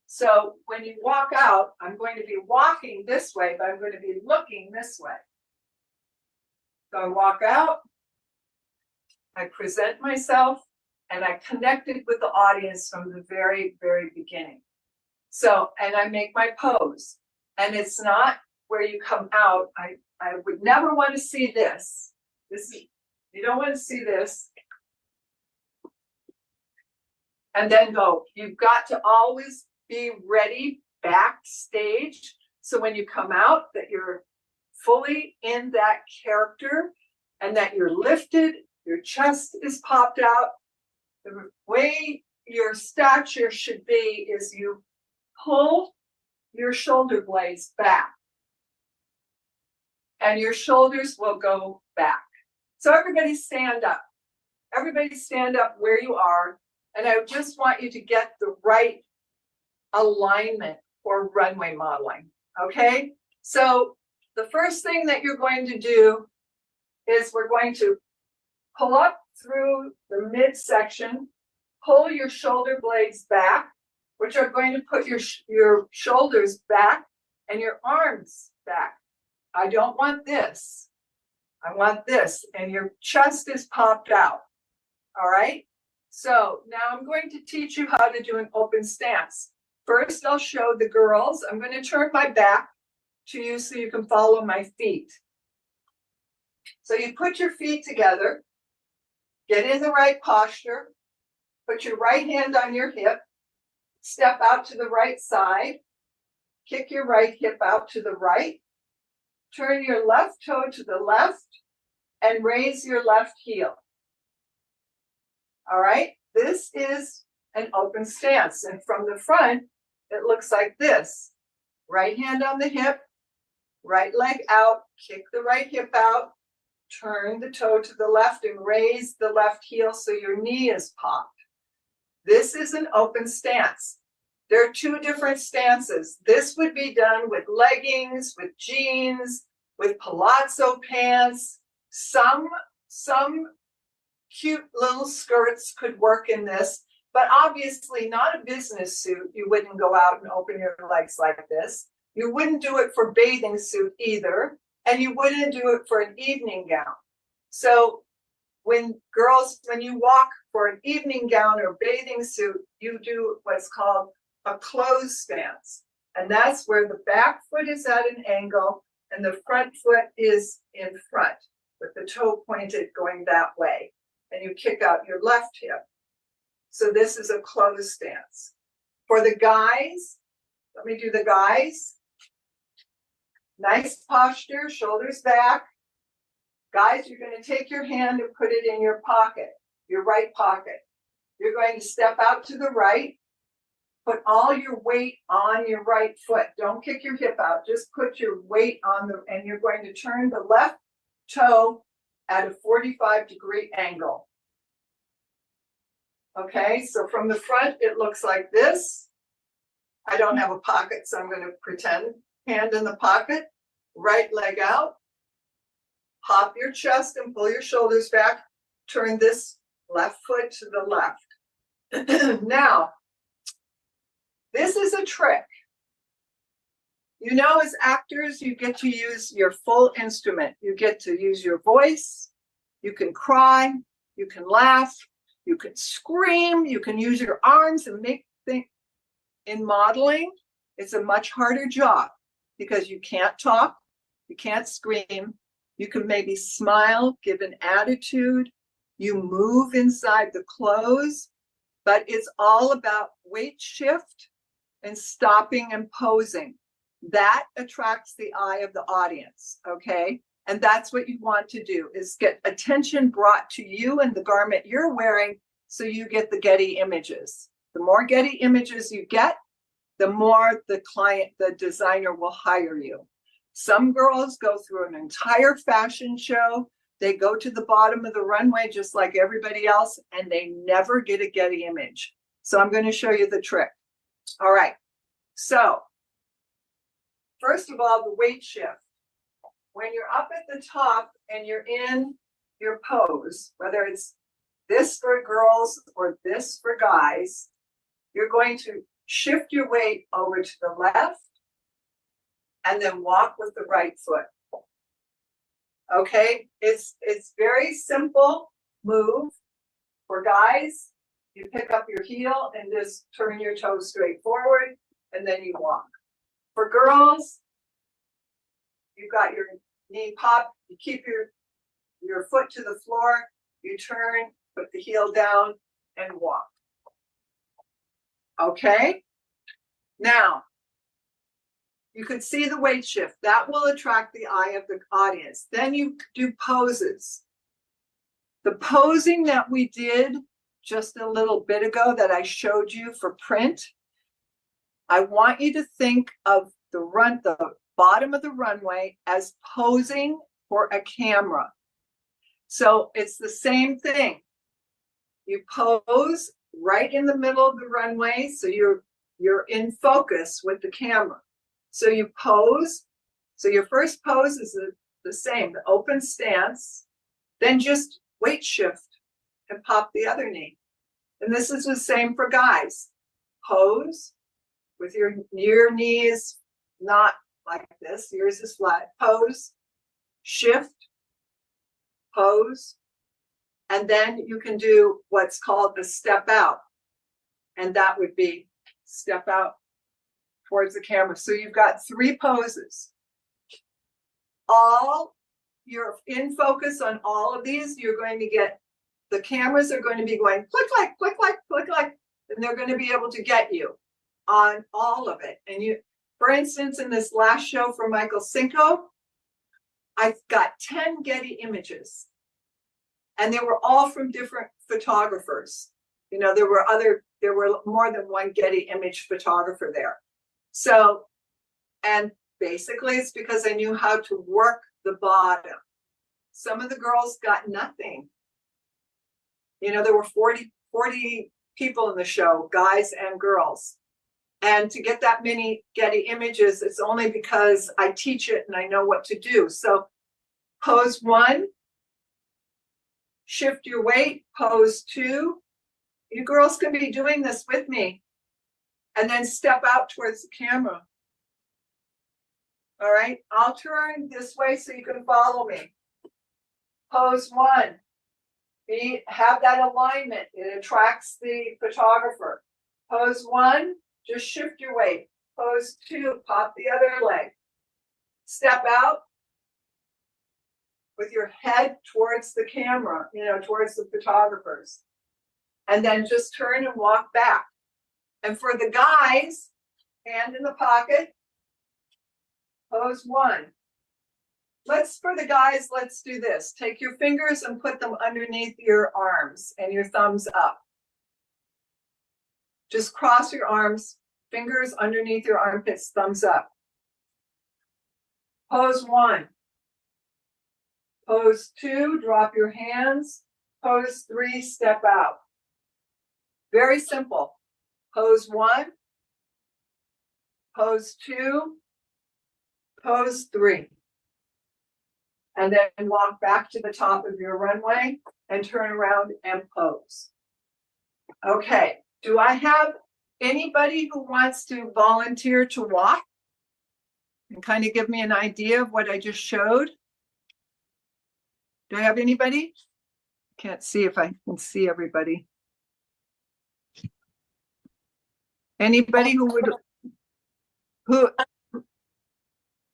So when you walk out, I'm going to be walking this way, but I'm going to be looking this way. So I walk out, I present myself, and I connected with the audience from the very, very beginning. So, and I make my pose, and it's not where you come out. I would never want to see this. You don't want to see this. And then go. You've got to always be ready backstage. So when you come out, that you're fully in that character and that you're lifted, your chest is popped out. The way your stature should be is you pull your shoulder blades back and your shoulders will go back. So everybody stand up. Everybody stand up where you are. And I just want you to get the right alignment for runway modeling, okay? So the first thing that you're going to do is we're going to pull up through the midsection, pull your shoulder blades back, which are going to put your shoulders back and your arms back. I don't want this. I want this, and your chest is popped out, all right? So now I'm going to teach you how to do an open stance. First, I'll show the girls. I'm going to turn my back to you so you can follow my feet. So you put your feet together, get in the right posture, put your right hand on your hip, step out to the right side, kick your right hip out to the right, turn your left toe to the left, and raise your left heel. All right, this is an open stance. And from the front, it looks like this. Right hand on the hip, right leg out, kick the right hip out, turn the toe to the left and raise the left heel so your knee is popped. This is an open stance. There are two different stances. This would be done with leggings, with jeans, with palazzo pants. Some cute little skirts could work in this, but obviously not a business suit. You wouldn't go out and open your legs like this. You wouldn't do it for bathing suit either, and you wouldn't do it for an evening gown. So when you walk for an evening gown or bathing suit, you do what's called a closed stance. And that's where the back foot is at an angle and the front foot is in front with the toe pointed going that way. And you kick out your left hip. So this is a closed stance. For the guys, let me do the guys. Nice posture, shoulders back. Guys, you're going to take your hand and put it in your pocket, your right pocket. You're going to step out to the right. Put all your weight on your right foot. Don't kick your hip out. Just put your weight on and you're going to turn the left toe at a 45-degree angle. Okay, so from the front, it looks like this. I don't have a pocket, so I'm going to pretend hand in the pocket, right leg out, pop your chest and pull your shoulders back, turn this left foot to the left. Now, this is a trick. You know, as actors, you get to use your full instrument. You get to use your voice. You can cry. You can laugh. You can scream. You can use your arms and make things. In modeling, it's a much harder job because you can't talk. You can't scream. You can maybe smile, give an attitude. You move inside the clothes, but it's all about weight shift and stopping and posing. That attracts the eye of the audience, okay? And that's what you want to do, is get attention brought to you and the garment you're wearing so you get the Getty images. The more Getty images you get, the more the client, the designer will hire you. Some girls go through an entire fashion show. They go to the bottom of the runway just like everybody else, and they never get a Getty image. So I'm going to show you the trick. All right. So first of all, the weight shift. When you're up at the top and you're in your pose, whether it's this for girls or this for guys, you're going to shift your weight over to the left and then walk with the right foot. Okay, it's very simple move. For guys, You pick up your heel and just turn your toes straight forward, and then you walk. For girls, you've got your knee pop, you keep your foot to the floor, you turn, put the heel down, and walk. Okay? Now, you could see the weight shift. That will attract the eye of the audience. Then you do poses. The posing that we did just a little bit ago that I showed you for print, I want you to think of the bottom of the runway as posing for a camera. So it's the same thing. You pose right in the middle of the runway, so you're in focus with the camera. So you pose. So your first pose is the same, the open stance, then just weight shift and pop the other knee. And this is the same for guys. Pose with your knees not like this, yours is flat. Pose, shift, pose, and then you can do what's called a step out. And that would be step out towards the camera. So you've got 3 poses. You're in focus on all of these. You're going to get, the cameras are going to be going click, like, click, like, click, like, and they're going to be able to get you on all of it. And you, for instance, in this last show for Michael Cinco, I got 10 Getty images, and they were all from different photographers. You know, there were more than one Getty image photographer there. So, and basically it's because I knew how to work the bottom. Some of the girls got nothing. You know, there were 40 people in the show, guys and girls. And to get that many Getty images, it's only because I teach it and I know what to do. So pose 1, shift your weight, pose 2. You girls can be doing this with me. And then step out towards the camera. All right, I'll turn this way so you can follow me. Pose 1. Have that alignment. It attracts the photographer. Pose 1, just shift your weight. Pose 2, pop the other leg. Step out with your head towards the camera, you know, towards the photographers. And then just turn and walk back. And for the guys, hand in the pocket, pose 1. For the guys, let's do this. Take your fingers and put them underneath your arms and your thumbs up. Just cross your arms, fingers underneath your armpits, thumbs up. Pose 1. Pose 2, drop your hands. Pose 3, step out. Very simple. Pose 1, pose 2, pose 3. And then walk back to the top of your runway and turn around and pose. Okay, do I have anybody who wants to volunteer to walk and kind of give me an idea of what I just showed? Do I have anybody? Can't see if I can see everybody. Anybody who would,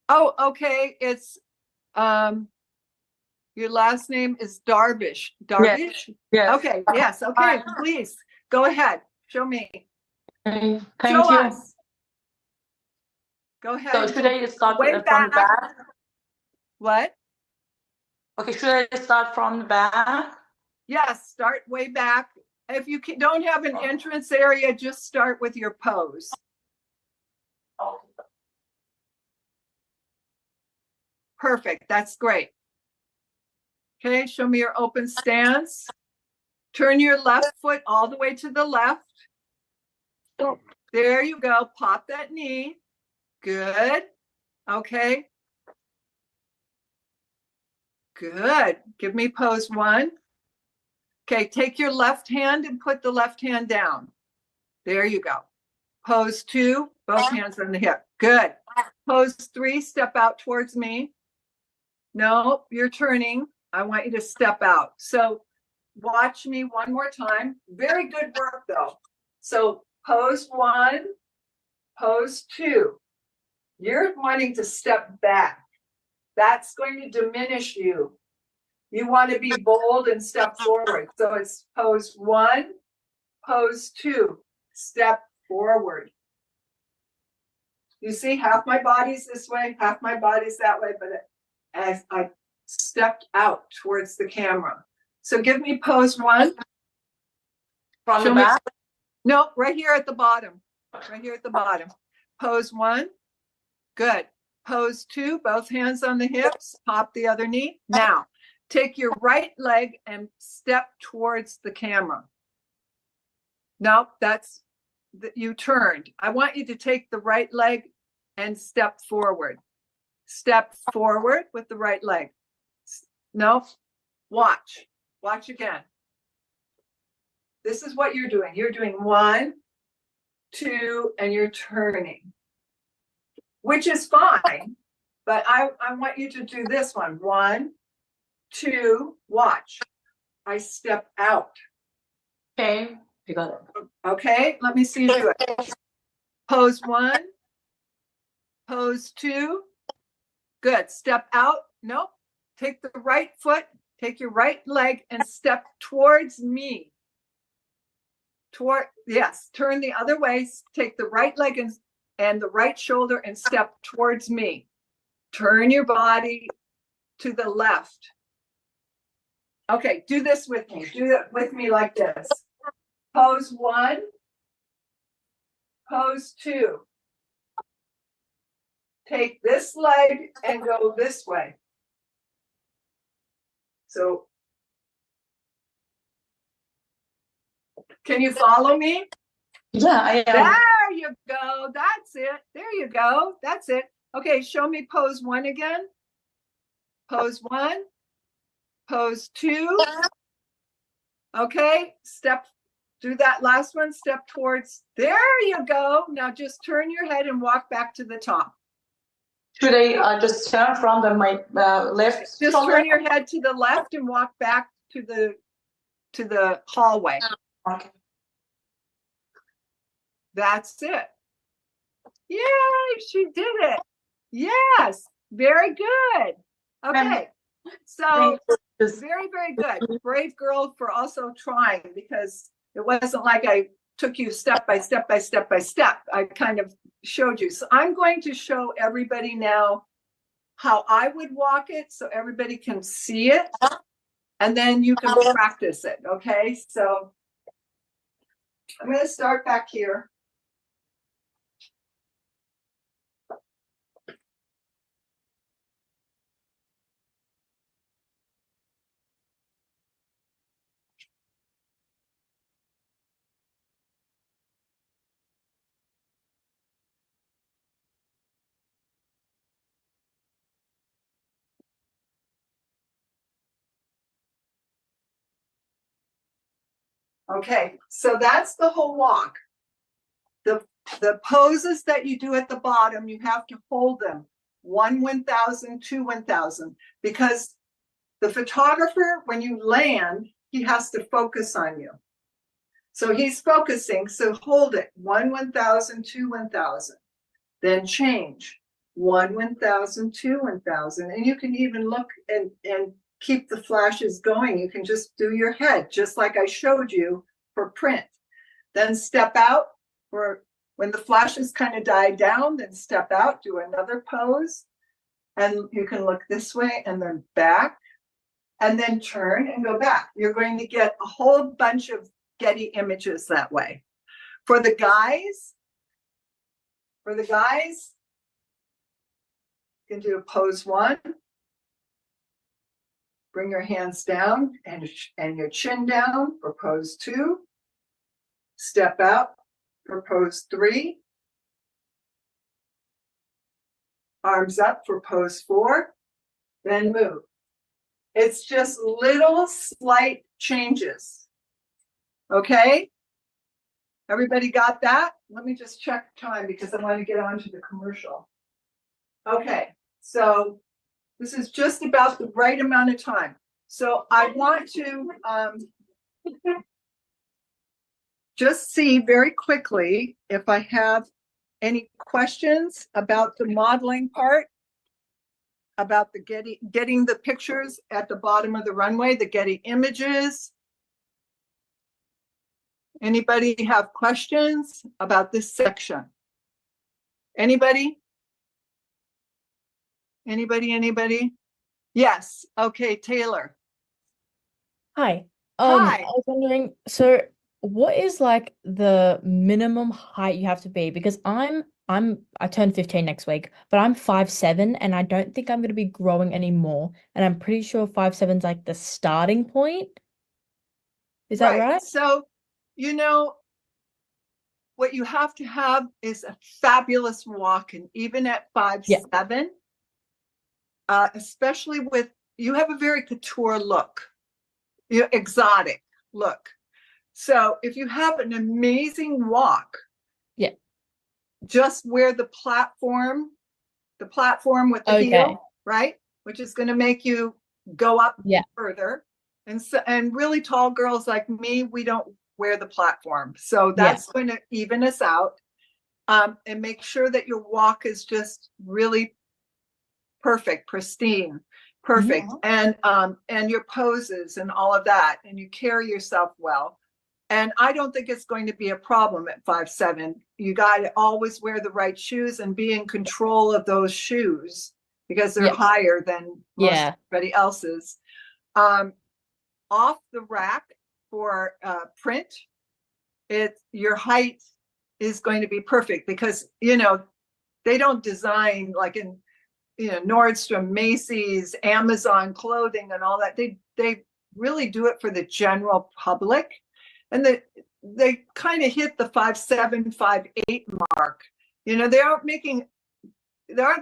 oh, okay, it's, your last name is Darvish. Darvish? Yes. Okay, yes, okay, please, go ahead, show me. Okay, Show thank you. us. Go ahead. So should I start Way from the back. back? What? Okay, should I start from the back? Yes, start way back. If you don't have an entrance area, just start with your pose. Perfect, that's great. Okay, show me your open stance. Turn your left foot all the way to the left. There you go, pop that knee. Good, okay. Good, give me pose 1. Okay, take your left hand and put the left hand down. There you go. Pose 2, both hands on the hip. Good. Pose 3, step out towards me. No, you're turning. I want you to step out. So watch me one more time. Very good work though. So pose 1, pose 2. You're wanting to step back. That's going to diminish you. You want to be bold and step forward. So it's pose 1, pose 2, step forward. You see, half my body's this way, half my body's that way, but as I stepped out towards the camera. So give me pose 1. From the Show me- back? No, right here at the bottom. Right here at the bottom. Pose 1. Good. Pose 2, both hands on the hips, pop the other knee. Now, take your right leg and step towards the camera. No, that's, you turned. I want you to take the right leg and step forward. Step forward with the right leg. No, watch. Watch again. This is what you're doing. You're doing 1, 2, and you're turning, which is fine, but I want you to do this one. 1, 2, watch. I step out. Okay, you got it. Okay, let me see you do it. Pose 1, pose 2. Good. Step out. Nope. Take the right foot, take your right leg and step towards me. Yes, turn the other way. Take the right leg and the right shoulder and step towards me. Turn your body to the left. Okay, do this with me. Do it with me like this. Pose 1, pose 2. Take this leg and go this way. So, can you follow me? Yeah, I am. There you go. That's it. There you go. That's it. Okay, show me pose 1 again. Pose 1, pose 2. Okay, do that last one, step towards, there you go. Now just turn your head and walk back to the top. Should I just turn from my left Just shoulder? turn your head to the left and walk back to the hallway. Okay. That's it. Yay, she did it. Yes, very good. Okay, so very, very good. Brave girl for also trying, because it wasn't like I took you step by step by step by step. I kind of showed you. So I'm going to show everybody now how I would walk it so everybody can see it, and then you can practice it, okay? So I'm going to start back here. Okay, so that's the whole walk. The poses that you do at the bottom, you have to hold them 1 1,000, 2 1,000, because the photographer, when you land, he has to focus on you. So he's focusing, so hold it 1 1,000, 2 1,000, then change 1 1,000, 2 1,000, and you can even look and keep the flashes going. You can just do your head, just like I showed you for print. Then step out for when the flashes kind of die down, then step out, do another pose. And you can look this way and then back, and then turn and go back. You're going to get a whole bunch of Getty images that way. For the guys, you can do a pose 1. Bring your hands down and your chin down for pose 2. Step out for pose 3. Arms up for pose 4. Then move. It's just little slight changes. Okay? Everybody got that? Let me just check time because I want to get on to the commercial. Okay, so this is just about the right amount of time. So I want to just see very quickly if I have any questions about the modeling part, about the getting the pictures at the bottom of the runway, the Getty images. Anybody have questions about this section? Anybody? Anybody? Yes. Okay, Taylor. Hi. Hi. I was wondering, so what is like the minimum height you have to be? Because I turn 15 next week, but I'm 5'7" and I don't think I'm gonna be growing anymore. And I'm pretty sure 5'7's like the starting point. Is that right? So, you know, what you have to have is a fabulous walk, and even at 5'7", especially with, you have a very couture look, exotic look. So if you have an amazing walk, just wear the platform with the heel, right? Which is going to make you go up further. And so, and really tall girls like me, we don't wear the platform. So that's going to even us out. And make sure that your walk is just really perfect, pristine, perfect. And your poses and all of that, and you carry yourself well. And I don't think it's going to be a problem at 5'7". You got to always wear the right shoes and be in control of those shoes because they're higher than most everybody else's. Off the rack for print, your height is going to be perfect because, you know, they don't design like in, you know, Nordstrom, Macy's, Amazon clothing and all that. They really do it for the general public. And they kind of hit the 5'7", 5'8" mark. You know, there aren't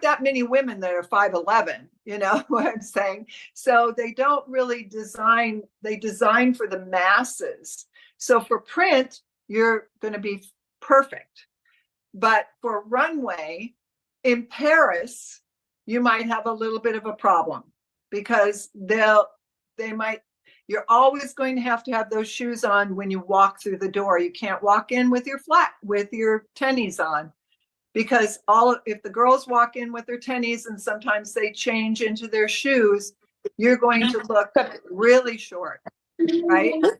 that many women that are 5'11", you know what I'm saying? So they don't really design, they design for the masses. So for print, you're going to be perfect. But for runway in Paris, you might have a little bit of a problem because you're always going to have those shoes on when you walk through the door. You can't walk in with your tennies on, because if the girls walk in with their tennies and sometimes they change into their shoes, you're going to look really short, right? So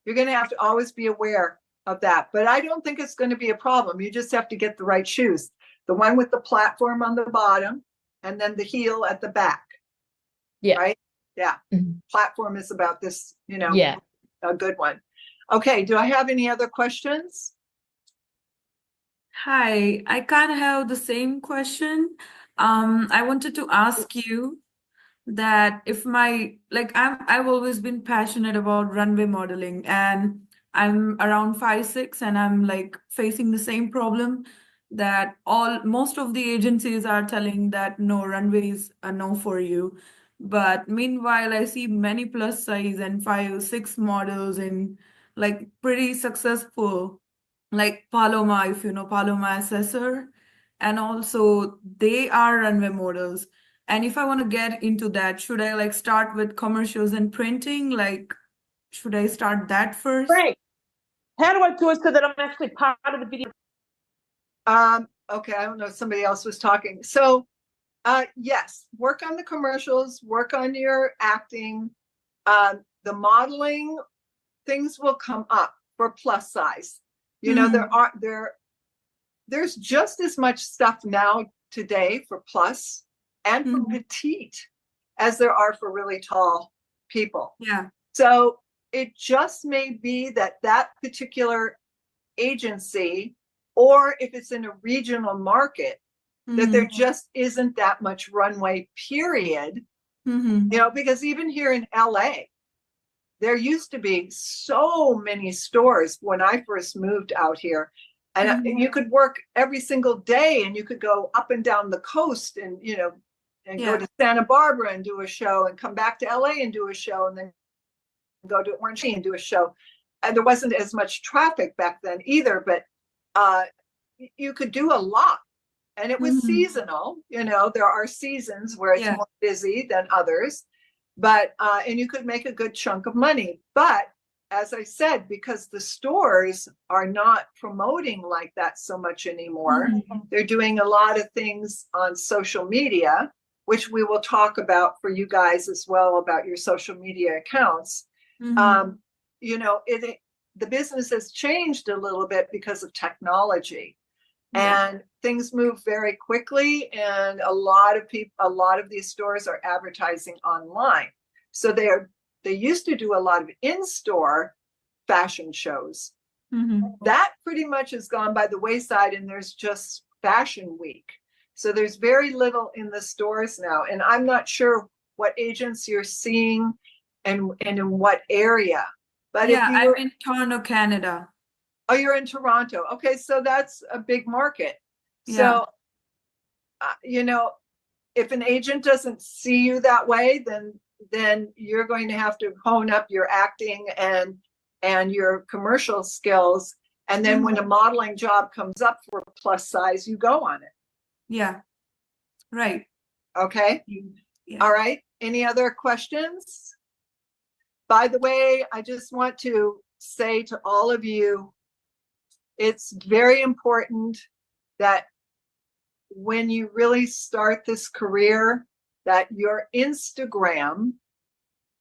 you're going to have to always be aware of that. But I don't think it's going to be a problem. You just have to get the right shoes. The one with the platform on the bottom and then the heel at the back. Yeah. Right? Yeah. Platform is about this, you know, a good one. Okay. Do I have any other questions? Hi, I kind of have the same question. I wanted to ask you that if I've always been passionate about runway modeling, and I'm around 5'6", and I'm like facing the same problem that most of the agencies are telling that no, runways are no for you. But meanwhile, I see many plus size and 5'6" models and like pretty successful, like Paloma, if you know Paloma Assessor, and also they are runway models. And if I want to get into that, should I like start with commercials and printing? Like, should I start that first? Great. How do I do it so that I'm actually part of the video? Okay, I don't know if somebody else was talking. So yes, work on the commercials, work on your acting. The modeling, things will come up for plus size. You know, there's just as much stuff now today for plus and for petite as there are for really tall people. Yeah. So it just may be that particular agency, or if it's in a regional market, that there just isn't that much runway, period. You know, because even here in LA, there used to be so many stores when I first moved out here, and you could work every single day, and you could go up and down the coast, and you know, and go to Santa Barbara and do a show, and come back to LA and do a show, and then go to Orange and do a show. And there wasn't as much traffic back then either, but you could do a lot. And it was seasonal, you know, there are seasons where it's more busy than others. But, and you could make a good chunk of money. But as I said, because the stores are not promoting like that so much anymore, they're doing a lot of things on social media, which we will talk about for you guys as well, about your social media accounts. You know, the business has changed a little bit because of technology. And things move very quickly, and a lot of these stores are advertising online. So they used to do a lot of in-store fashion shows. That pretty much has gone by the wayside, and there's just Fashion Week. So there's very little in the stores now, and I'm not sure what agents you're seeing and in what area. But Yeah, if you're I'm in Toronto, Canada. Oh, you're in Toronto. Okay, so that's a big market. Yeah. So, you know, if an agent doesn't see you that way, then you're going to have to hone up your acting and your commercial skills. And then when a modeling job comes up for plus size, you go on it. Yeah. Right. Okay. Yeah. All right. Any other questions? By the way, I just want to say to all of you, it's very important that when you really start this career, that your Instagram,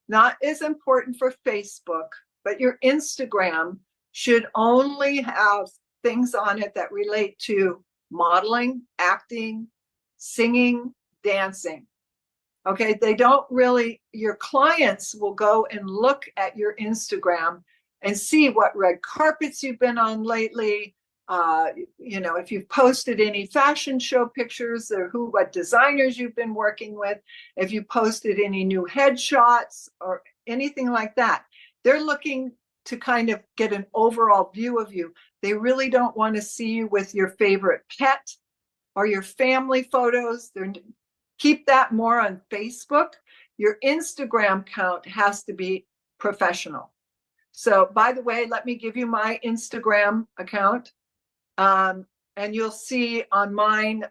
not as important for Facebook, but your Instagram should only have things on it that relate to modeling, acting, singing, dancing. Okay, they don't really, your clients will go and look at your Instagram and see what red carpets you've been on lately. You know, if you've posted any fashion show pictures or what designers you've been working with, if you posted any new headshots or anything like that. They're looking to kind of get an overall view of you. They really don't want to see you with your favorite pet or your family photos. Keep that more on Facebook. Your Instagram account has to be professional. So, by the way, let me give you my Instagram account. And you'll see on mine,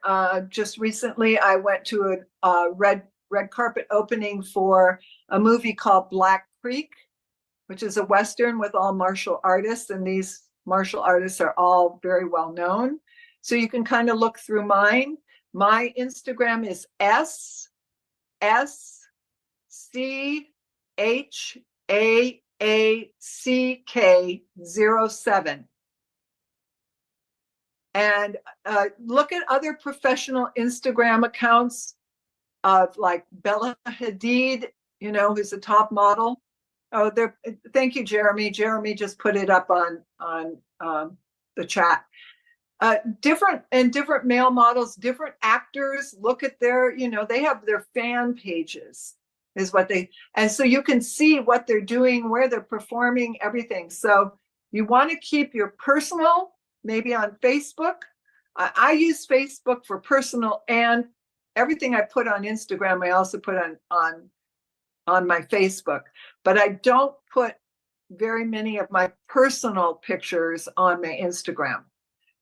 just recently, I went to a red carpet opening for a movie called Black Creek, which is a Western with all martial artists. And these martial artists are all very well known. So you can kind of look through mine. My Instagram is SSCHAACK07. And look at other professional Instagram accounts of like Bella Hadid, you know, who's a top model. Oh, thank you, Jeremy. Jeremy just put it up on the chat. Different male models, different actors, look at their, you know, they have their fan pages is what and so you can see what they're doing, where they're performing, everything. So you want to keep your personal, maybe on Facebook. I use Facebook for personal, and everything I put on Instagram, I also put on my Facebook, but I don't put very many of my personal pictures on my Instagram.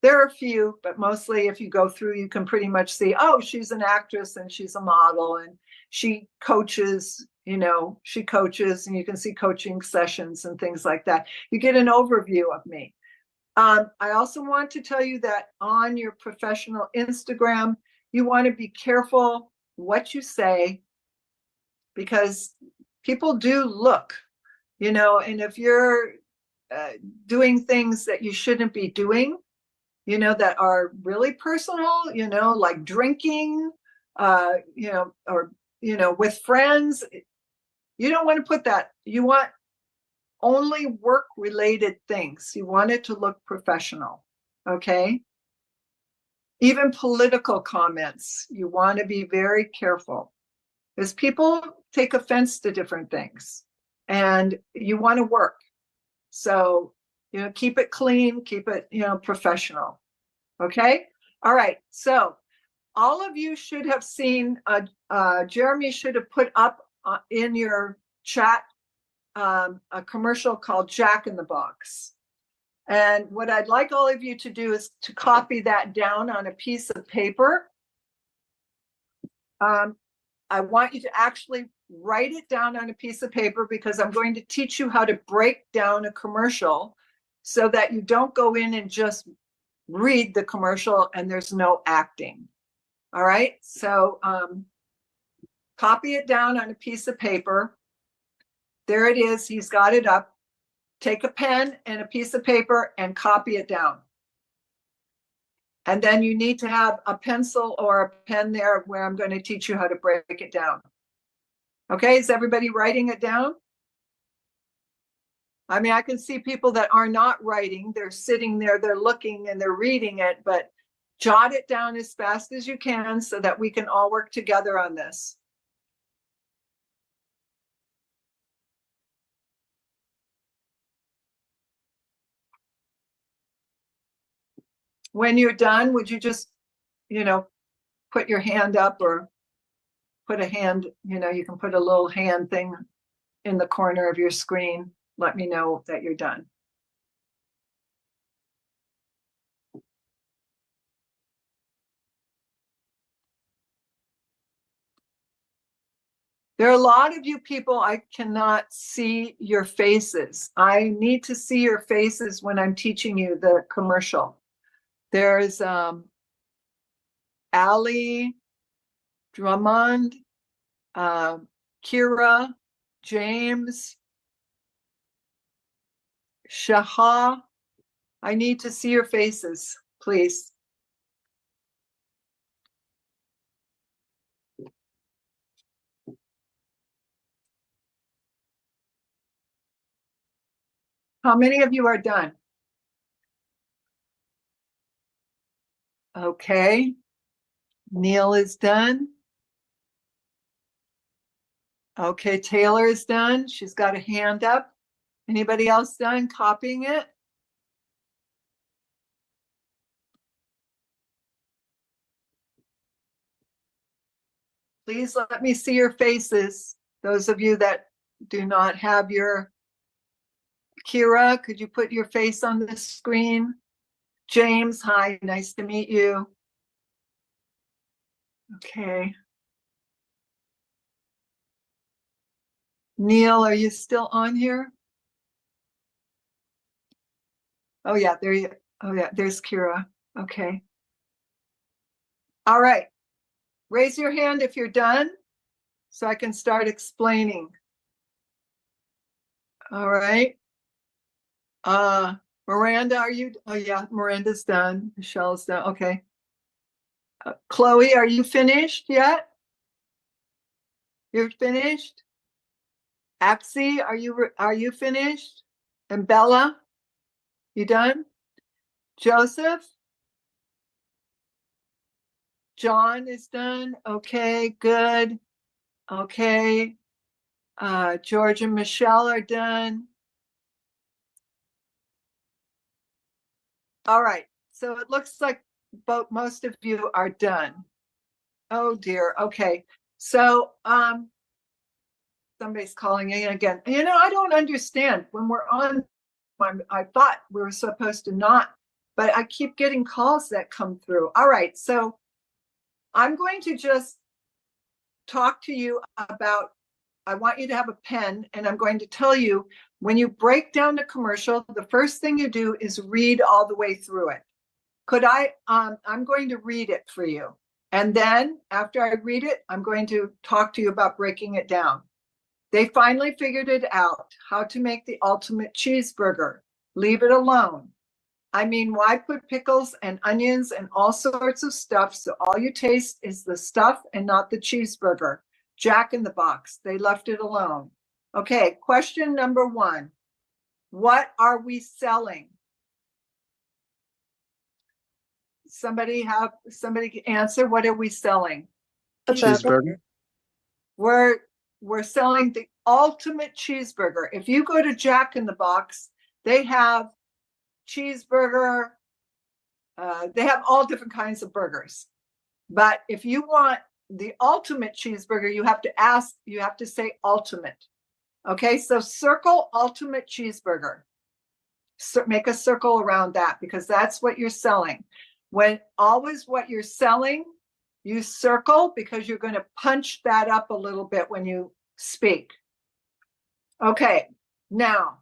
There are a few, but mostly if you go through, you can pretty much see, oh, she's an actress and she's a model and she coaches, you know, she coaches, and you can see coaching sessions and things like that. You get an overview of me. I also want to tell you that on your professional Instagram, you want to be careful what you say, because people do look, you know, and if you're doing things that you shouldn't be doing, you know, that are really personal, you know, like drinking, you know, or, you know, with friends, you don't want to put that. You want only work related things. You want it to look professional. Okay. Even political comments, you want to be very careful, because people take offense to different things and you want to work. So, you know, keep it clean, keep it, you know, professional. Okay. All right. So all of you should have seen, Jeremy should have put up in your chat a commercial called Jack in the Box. And what I'd like all of you to do is to copy that down on a piece of paper. I want you to actually write it down on a piece of paper because I'm going to teach you how to break down a commercial so that you don't go in and just read the commercial and there's no acting. All right, so copy it down on a piece of paper. There it is, he's got it up. Take a pen and a piece of paper and copy it down. And then you need to have a pencil or a pen there where I'm going to teach you how to break it down. Okay, is everybody writing it down? I mean, I can see people that are not writing. They're sitting there, they're looking and they're reading it, but jot it down as fast as you can so that we can all work together on this. When you're done, would you just, put your hand up or put a hand, you can put a little hand thing in the corner of your screen. Let me know that you're done. There are a lot of you people, I cannot see your faces. I need to see your faces when I'm teaching you the commercial. There's Ali, Drummond, Kira, James, Shaha. I need to see your faces, please. How many of you are done? Okay. Neil is done. Okay, Taylor is done. She's got a hand up. Anybody else done copying it? Please let me see your faces. Those of you that do not have your Kira, could you put your face on the screen? James, hi, nice to meet you. Okay. Neil, are you still on here? Oh yeah, there's Kira. Okay. All right. Raise your hand if you're done so I can start explaining. All right. Miranda, are you? Oh yeah, Miranda's done. Michelle's done. Okay. Chloe, are you finished yet? You're finished? Axie, are you finished? And Bella, you done? Joseph? John is done. Okay, good. Okay. George and Michelle are done. All right. So it looks like most of you are done. Oh dear. Okay. So somebody's calling in again. I don't understand when we're on. I thought we were supposed to not, but I keep getting calls that come through. All right. So I'm going to just talk to you about, I want you to have a pen and I'm going to tell you when you break down the commercial, the first thing you do is read all the way through it. I'm going to read it for you. And then after I read it, I'm going to talk to you about breaking it down. They finally figured it out, how to make the ultimate cheeseburger. Leave it alone. I mean, why put pickles and onions and all sorts of stuff so all you taste is the stuff and not the cheeseburger? Jack in the Box, they left it alone. Okay, question number 1. What are we selling? Somebody answer, what are we selling? Cheeseburger. We're selling the ultimate cheeseburger. If you go to Jack in the Box, they have cheeseburger. They have all different kinds of burgers. But if you want the ultimate cheeseburger, you have to say ultimate. Okay, so circle ultimate cheeseburger. So make a circle around that because that's what you're selling. Always what you're selling you circle because you're going to punch that up a little bit when you speak. Okay, now,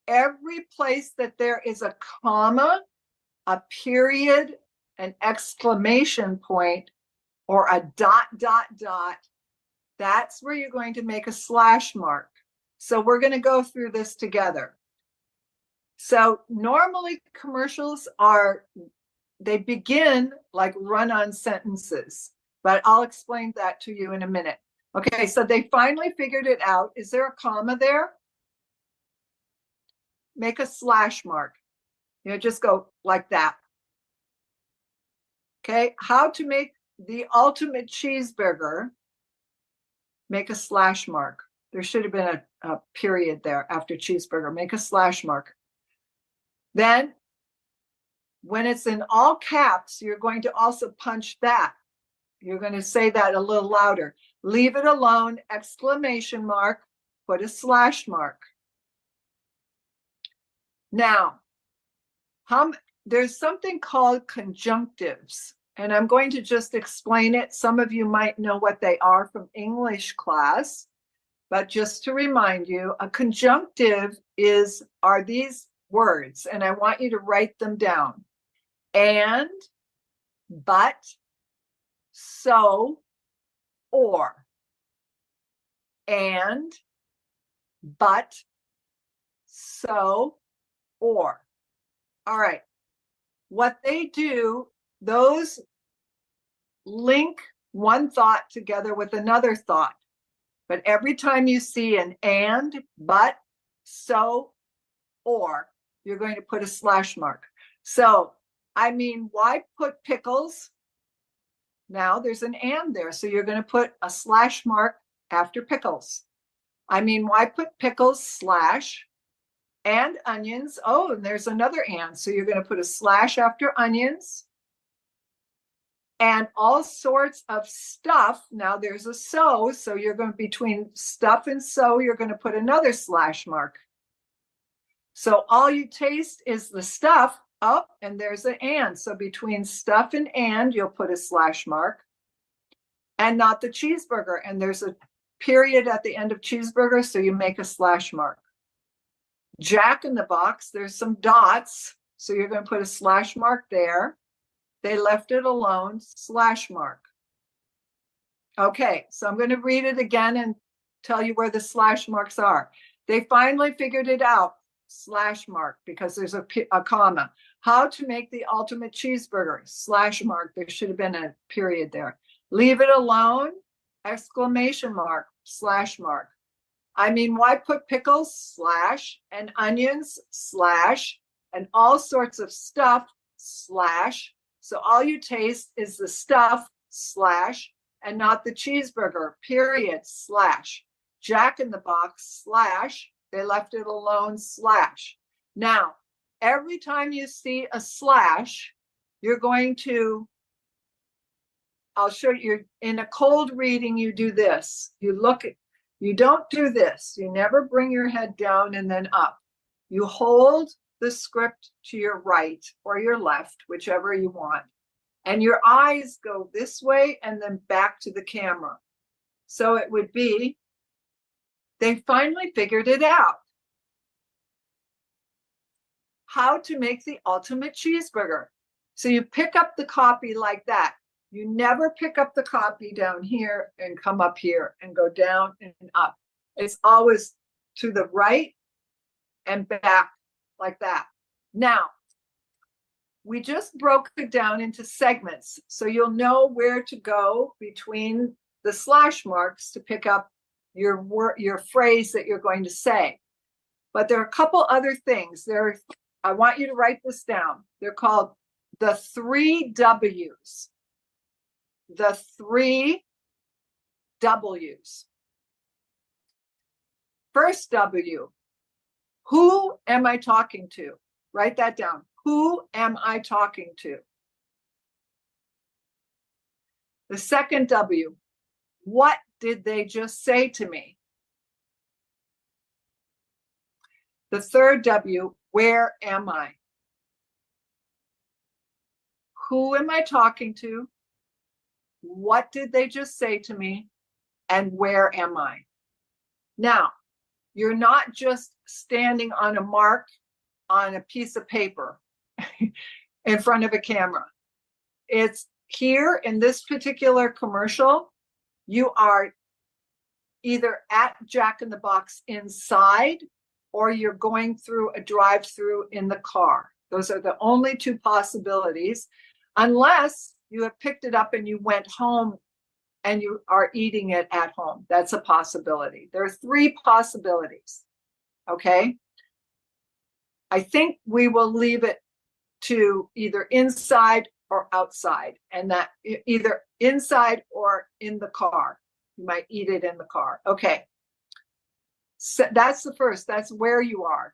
every place that there is a comma, a period, an exclamation point, or a dot, that's where you're going to make a slash mark. So we're going to go through this together. So normally commercials they begin like run-on sentences, but I'll explain that to you in a minute. Okay, so they finally figured it out. Is there a comma there? Make a slash mark. Just go like that. Okay, how to make the ultimate cheeseburger? Make a slash mark. There should have been a period there after cheeseburger. Make a slash mark. Then, when it's in all caps, you're going to also punch that. You're going to say that a little louder. Leave it alone, exclamation mark, put a slash mark. Now, there's something called conjunctives, and I'm going to just explain it. Some of you might know what they are from English class, but just to remind you, a conjunctive are these words, and I want you to write them down. And, but, so, or. And, but, so, or. All right. What they do, those link one thought together with another thought. But every time you see an and, but, so, or, you're going to put a slash mark. So, I mean, why put pickles? Now there's an and there, so you're going to put a slash mark after pickles. I mean, why put pickles slash and onions? Oh, and there's another and, so you're going to put a slash after onions. And all sorts of stuff. Now there's a so you're going to, between stuff and so, you're going to put another slash mark. So all you taste is the stuff. Up, and there's an and. So between stuff and you'll put a slash mark. And not the cheeseburger. And there's a period at the end of cheeseburger, so you make a slash mark. Jack in the Box, there's some dots, so you're going to put a slash mark there. They left it alone, slash mark. Okay, so I'm going to read it again and tell you where the slash marks are. They finally figured it out. Slash mark, because there's a comma. How to make the ultimate cheeseburger? Slash mark. There should have been a period there. Leave it alone, exclamation mark, slash mark. I mean, why put pickles? Slash, and onions? Slash, and all sorts of stuff? Slash. So all you taste is the stuff? Slash, and not the cheeseburger, period, slash. Jack in the Box? Slash. They left it alone, slash. Now, every time you see a slash, you're going to, I'll show you, in a cold reading, you do this. You don't do this. You never bring your head down and then up. You hold the script to your right or your left, whichever you want. And your eyes go this way and then back to the camera. So it would be, they finally figured it out. How to make the ultimate cheeseburger. So you pick up the copy like that. You never pick up the copy down here and come up here and go down and up. It's always to the right and back like that. Now, we just broke it down into segments, so you'll know where to go between the slash marks to pick up your phrase that you're going to say. But there are a couple other things. I want you to write this down. They're called the 3 W's. The 3 W's. First W, who am I talking to? Write that down. Who am I talking to? The second W, what did they just say to me? The third W, where am I? Who am I talking to? what did they just say to me? And where am I? Now, you're not just standing on a mark on a piece of paper in front of a camera. It's here in this particular commercial, you are either at Jack in the Box inside, or you're going through a drive-through in the car. Those are the only two possibilities, unless you have picked it up and you went home and you are eating it at home. That's a possibility. There are three possibilities, okay? I think we will leave it to either inside or outside, and that either inside or in the car. You might eat it in the car. Okay. So that's the first, that's where you are.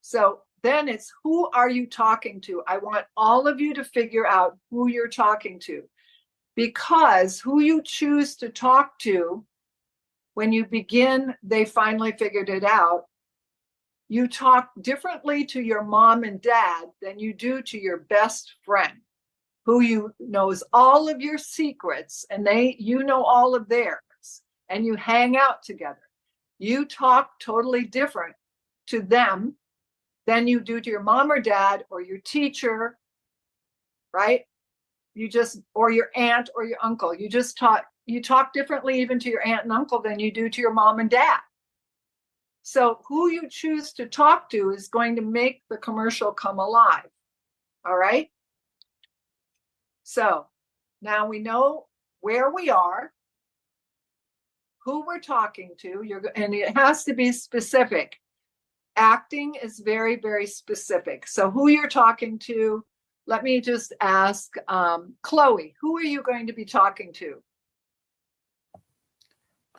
So then it's who are you talking to? I want all of you to figure out who you're talking to, because who you choose to talk to when you begin, they finally figured it out. You talk differently to your mom and dad than you do to your best friend, who you knows all of your secrets and you know all of theirs, and you hang out together. You talk totally different to them than you do to your mom or dad or your teacher, right? Or your aunt or your uncle. You talk differently even to your aunt and uncle than you do to your mom and dad. So who you choose to talk to is going to make the commercial come alive. All right? So now we know where we are, who we're talking to, and it has to be specific. Acting is very, very specific. So who you're talking to, let me just ask, Chloe, who are you going to be talking to?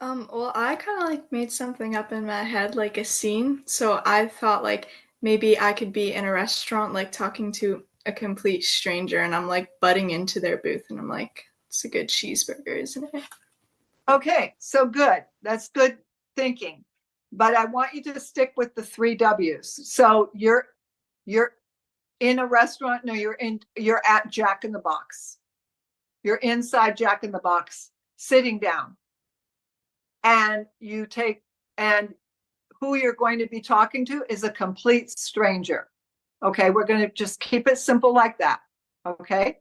Well, I kind of like made something up in my head, like a scene. So I thought like maybe I could be in a restaurant, like talking to a complete stranger, and I'm like butting into their booth, and I'm like, it's a good cheeseburger, isn't it? Okay, so good. That's good thinking. But I want you to stick with the 3 W's. So you're in a restaurant. No, you're at Jack in the Box. You're inside Jack in the Box, sitting down. And who you're going to be talking to is a complete stranger. Okay, we're going to just keep it simple like that. Okay.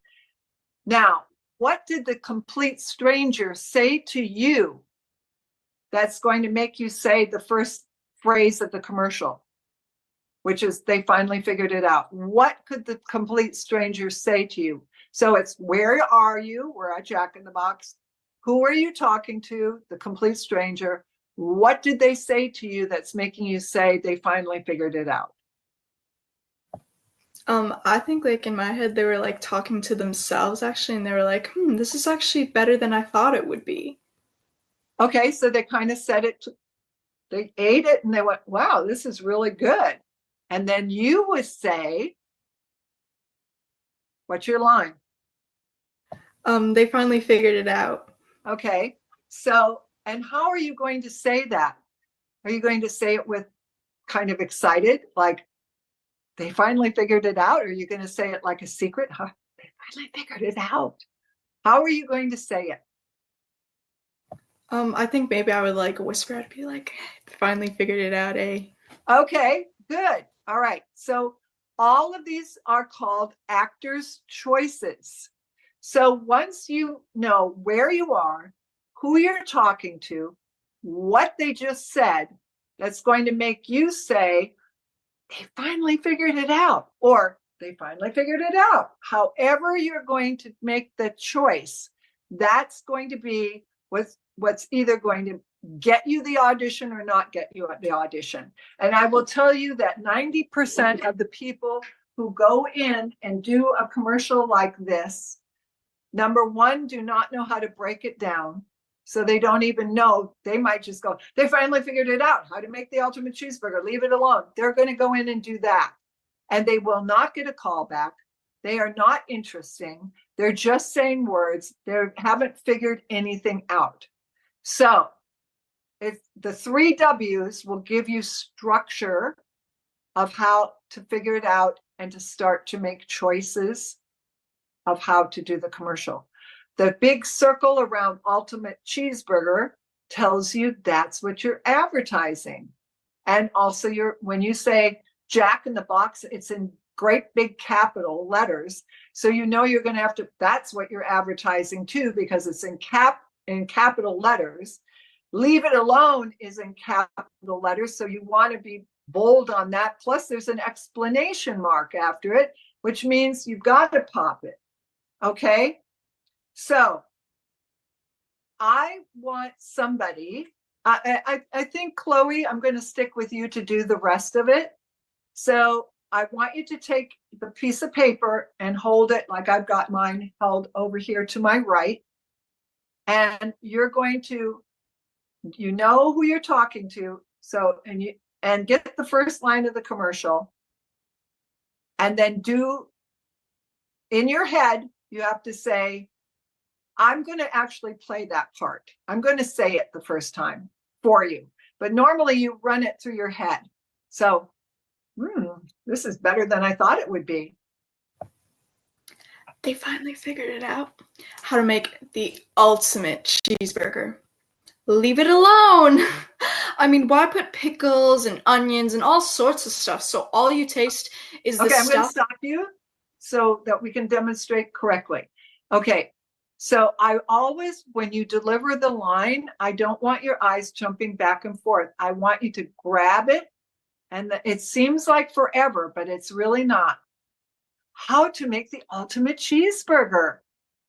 Now, what did the complete stranger say to you that's going to make you say the first phrase of the commercial, which is they finally figured it out? What could the complete stranger say to you? So it's where are you? We're at Jack in the Box. Who are you talking to? The complete stranger. What did they say to you that's making you say they finally figured it out? I think like in my head, they were like talking to themselves actually, and they were like, this is actually better than I thought it would be. Okay, so they kind of said it, they ate it and they went, wow, this is really good. And then you would say, what's your line? They finally figured it out. Okay, so, and how are you going to say that? Are you going to say it with kind of excited, like they finally figured it out? Or are you going to say it like a secret? Huh? They finally figured it out. How are you going to say it? I think maybe I would like whisper. I'd be like, finally figured it out, eh? Okay, good. All right. So all of these are called actors' choices. So once you know where you are, who you're talking to, what they just said, that's going to make you say, they finally figured it out, or they finally figured it out. However you're going to make the choice, that's going to be what's either going to get you the audition or not get you the audition. And I will tell you that 90% of the people who go in and do a commercial like this, number one, do not know how to break it down. So they don't even know. They might just go, they finally figured it out, how to make the ultimate cheeseburger, leave it alone. They're going to go in and do that. And they will not get a call back. They are not interesting. They're just saying words. They haven't figured anything out. So the 3 W's will give you structure of how to figure it out and to start to make choices of how to do the commercial. The big circle around ultimate cheeseburger tells you that's what you're advertising. And also when you say Jack in the Box, it's in great big capital letters. So you know you're going to have to, that's what you're advertising too, because it's in capital letters. Leave It Alone is in capital letters. So you want to be bold on that. Plus there's an exclamation mark after it, which means you've got to pop it. Okay. So I want somebody, I think, Chloe, I'm going to stick with you to do the rest of it. So I want you to take the piece of paper and hold it like I've got mine held over here to my right. And you're going to, you know who you're talking to. So, and get the first line of the commercial. And then in your head, you have to say, I'm going to actually play that part. I'm going to say it the first time for you. But normally you run it through your head. So, this is better than I thought it would be. They finally figured it out. How to make the ultimate cheeseburger. Leave it alone. I mean, why put pickles and onions and all sorts of stuff so all you taste is the Okay, I'm going to stuff? stop you so that we can demonstrate correctly. Okay, so I always, when you deliver the line, I don't want your eyes jumping back and forth. I want you to grab it, and it seems like forever, but it's really not. How to make the ultimate cheeseburger.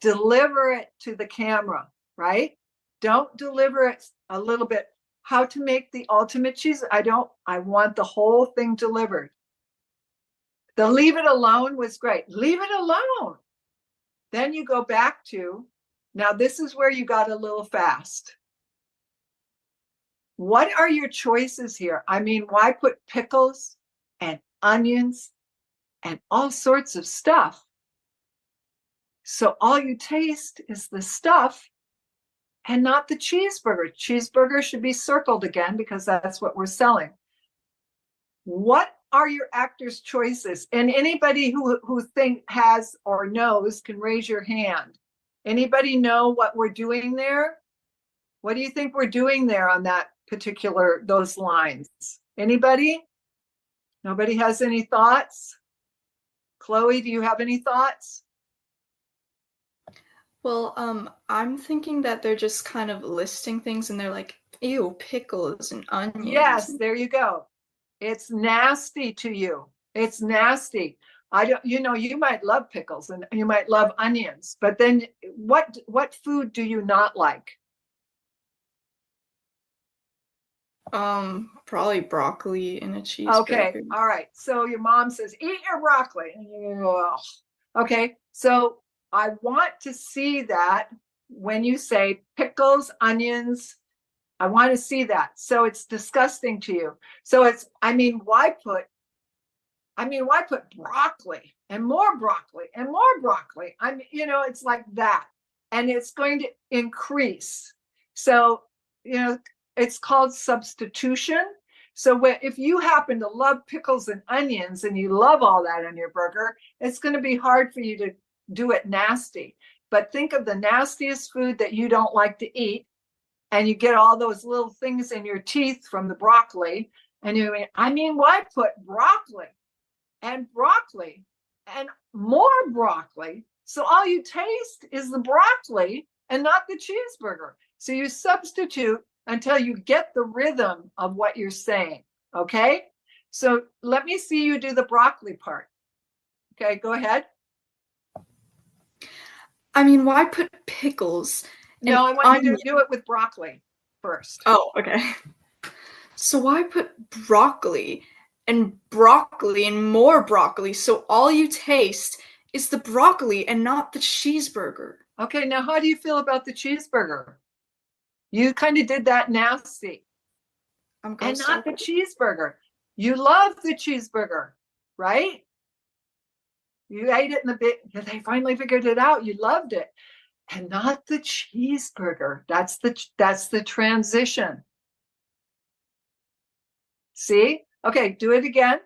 Deliver it to the camera, right? Don't deliver it a little bit. How to make the ultimate cheese. I want the whole thing delivered. The leave it alone was great. Leave it alone. Then you go back to, now this is where you got a little fast. What are your choices here? I mean, why put pickles and onions and all sorts of stuff? So all you taste is the stuff and not the cheeseburger. Cheeseburger should be circled again because that's what we're selling. What are your actors' choices? And anybody who has or knows can raise your hand. Anybody know what we're doing there? What do you think we're doing there on that particular, those lines? Anybody? Nobody has any thoughts? Chloe, do you have any thoughts? Well, I'm thinking that they're just kind of listing things and they're like, ew, pickles and onions. Yes, there you go. It's nasty to you. It's nasty. You might love pickles and you might love onions, but then what food do you not like? Probably broccoli in a cheeseburger. Okay, all right. So your mom says, eat your broccoli. And you go, ugh. Okay, so I want to see that when you say pickles, onions, I want to see that. So it's disgusting to you. So why put broccoli and more broccoli and more broccoli? It's like that. And it's going to increase. So, it's called substitution. So if you happen to love pickles and onions and you love all that on your burger, it's going to be hard for you to do it nasty. But think of the nastiest food that you don't like to eat, and you get all those little things in your teeth from the broccoli. And why put broccoli and more broccoli? So all you taste is the broccoli and not the cheeseburger. So you substitute until you get the rhythm of what you're saying. Okay? So let me see you do the broccoli part. Okay, go ahead. I mean, why put pickles? No, I want you to do it with broccoli first. Oh, okay. So why put broccoli and more broccoli so all you taste is the broccoli and not the cheeseburger? Okay, now how do you feel about the cheeseburger? You kind of did that nasty. And not the cheeseburger. You love the cheeseburger, right? You ate it in the bit. They finally figured it out. You loved it. And not the cheeseburger. That's the transition. See? Okay, do it again.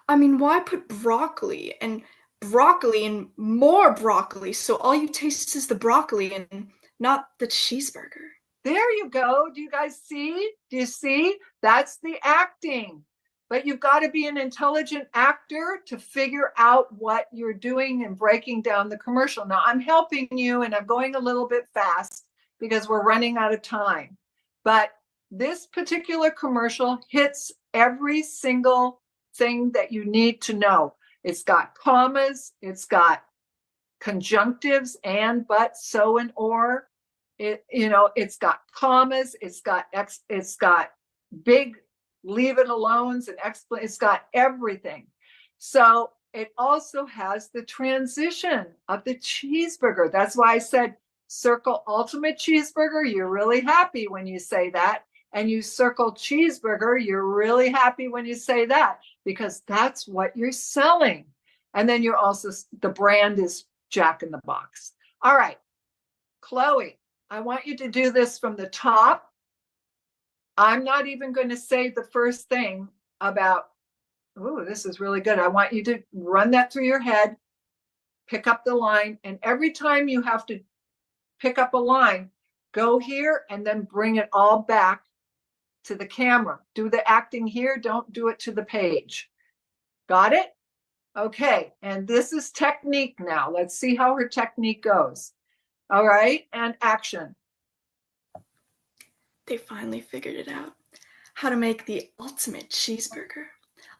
I mean, why put broccoli and broccoli and more broccoli, so all you taste is the broccoli and not the cheeseburger. There you go. Do you guys see? Do you see? That's the acting. But you've got to be an intelligent actor to figure out what you're doing and breaking down the commercial. Now, I'm helping you and I'm going a little bit fast because we're running out of time. But this particular commercial hits every single thing that you need to know. It's got commas, it's got conjunctives, and, but, so, and, or. It's got commas, it's got big leave it alones and it's got everything. So it also has the transition of the cheeseburger. That's why I said circle ultimate cheeseburger. You're really happy when you say that. And you circle cheeseburger. You're really happy when you say that because that's what you're selling. And then you're also, the brand is Jack in the Box. All right, Chloe, I want you to do this from the top. I'm not even going to say the first thing about, oh, this is really good. I want you to run that through your head, pick up the line, and every time you have to pick up a line, go here and then bring it all back to the camera. Do the acting here, don't do it to the page. Got it? Okay, and this is technique now. Let's see how her technique goes. All right, and action. They finally figured it out. How to make the ultimate cheeseburger.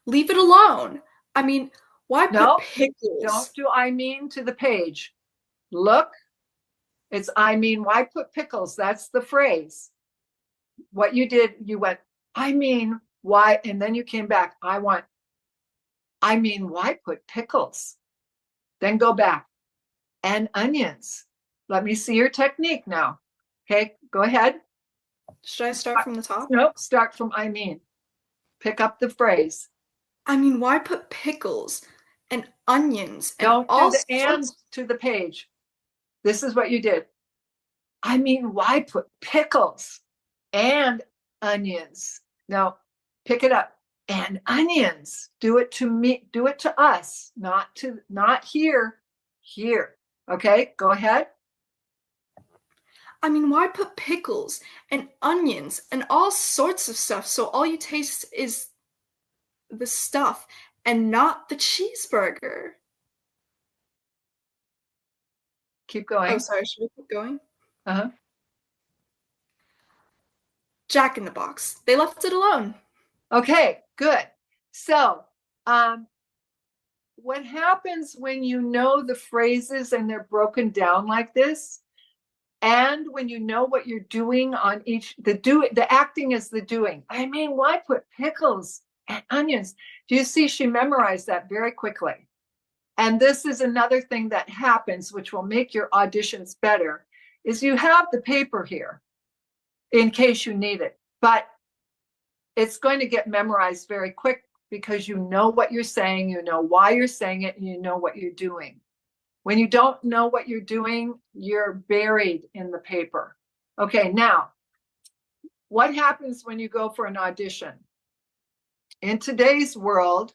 Leave it alone. I mean, why put No, pickles? don't do I mean to the page. Look, it's I mean, why put pickles? That's the phrase. What you did, you went, I mean, why? And then you came back, I mean, why put pickles? Then go back. And onions. Let me see your technique now. Okay, go ahead. Should I start from the top? Nope, start from I mean. Pick up the phrase. I mean, why put pickles and onions and Don't all do the and sorts? to the page. This is what you did. I mean, why put pickles and onions? Now, pick it up. And onions. Do it to me, do it to us, not here, here. Okay, go ahead. I mean, why put pickles and onions and all sorts of stuff so all you taste is the stuff and not the cheeseburger? Keep going. Oh, sorry, should we keep going? Uh-huh. Jack in the Box. They left it alone. Okay, good. So, what happens when you know the phrases and they're broken down like this, and when you know what you're doing on each, the acting is the doing. I mean, why put pickles and onions? Do you see she memorized that very quickly? And this is another thing that happens, which will make your auditions better, is you have the paper here in case you need it, but it's going to get memorized very quick because you know what you're saying, you know why you're saying it, and you know what you're doing. When you don't know what you're doing, you're buried in the paper. Okay, now, what happens when you go for an audition? In today's world,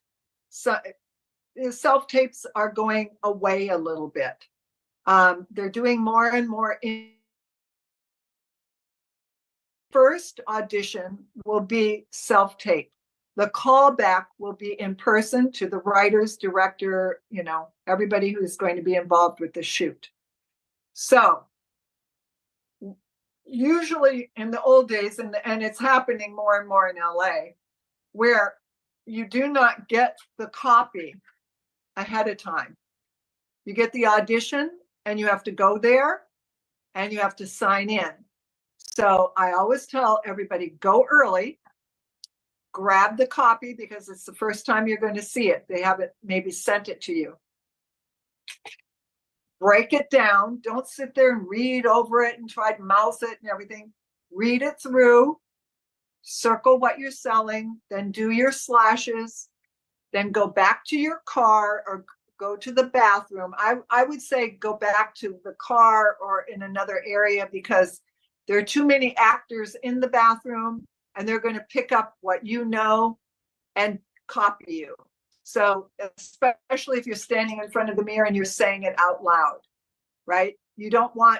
self-tapes are going away a little bit. They're doing more and more. First audition will be self-tape. The callback will be in person to the writers, director, everybody who is going to be involved with the shoot. So usually in the old days, and it's happening more and more in LA, where you do not get the copy ahead of time. You get the audition and you have to go there and you have to sign in. So I always tell everybody, go early, grab the copy because it's the first time you're going to see it. They haven't maybe sent it to you. Break it down. Don't sit there and read over it and try to mouth it and everything. Read it through, circle what you're selling, then do your slashes, then go back to your car or go to the bathroom. I would say go back to the car or in another area because there are too many actors in the bathroom and they're going to pick up what you know and copy you. So especially if you're standing in front of the mirror and you're saying it out loud, right? You don't want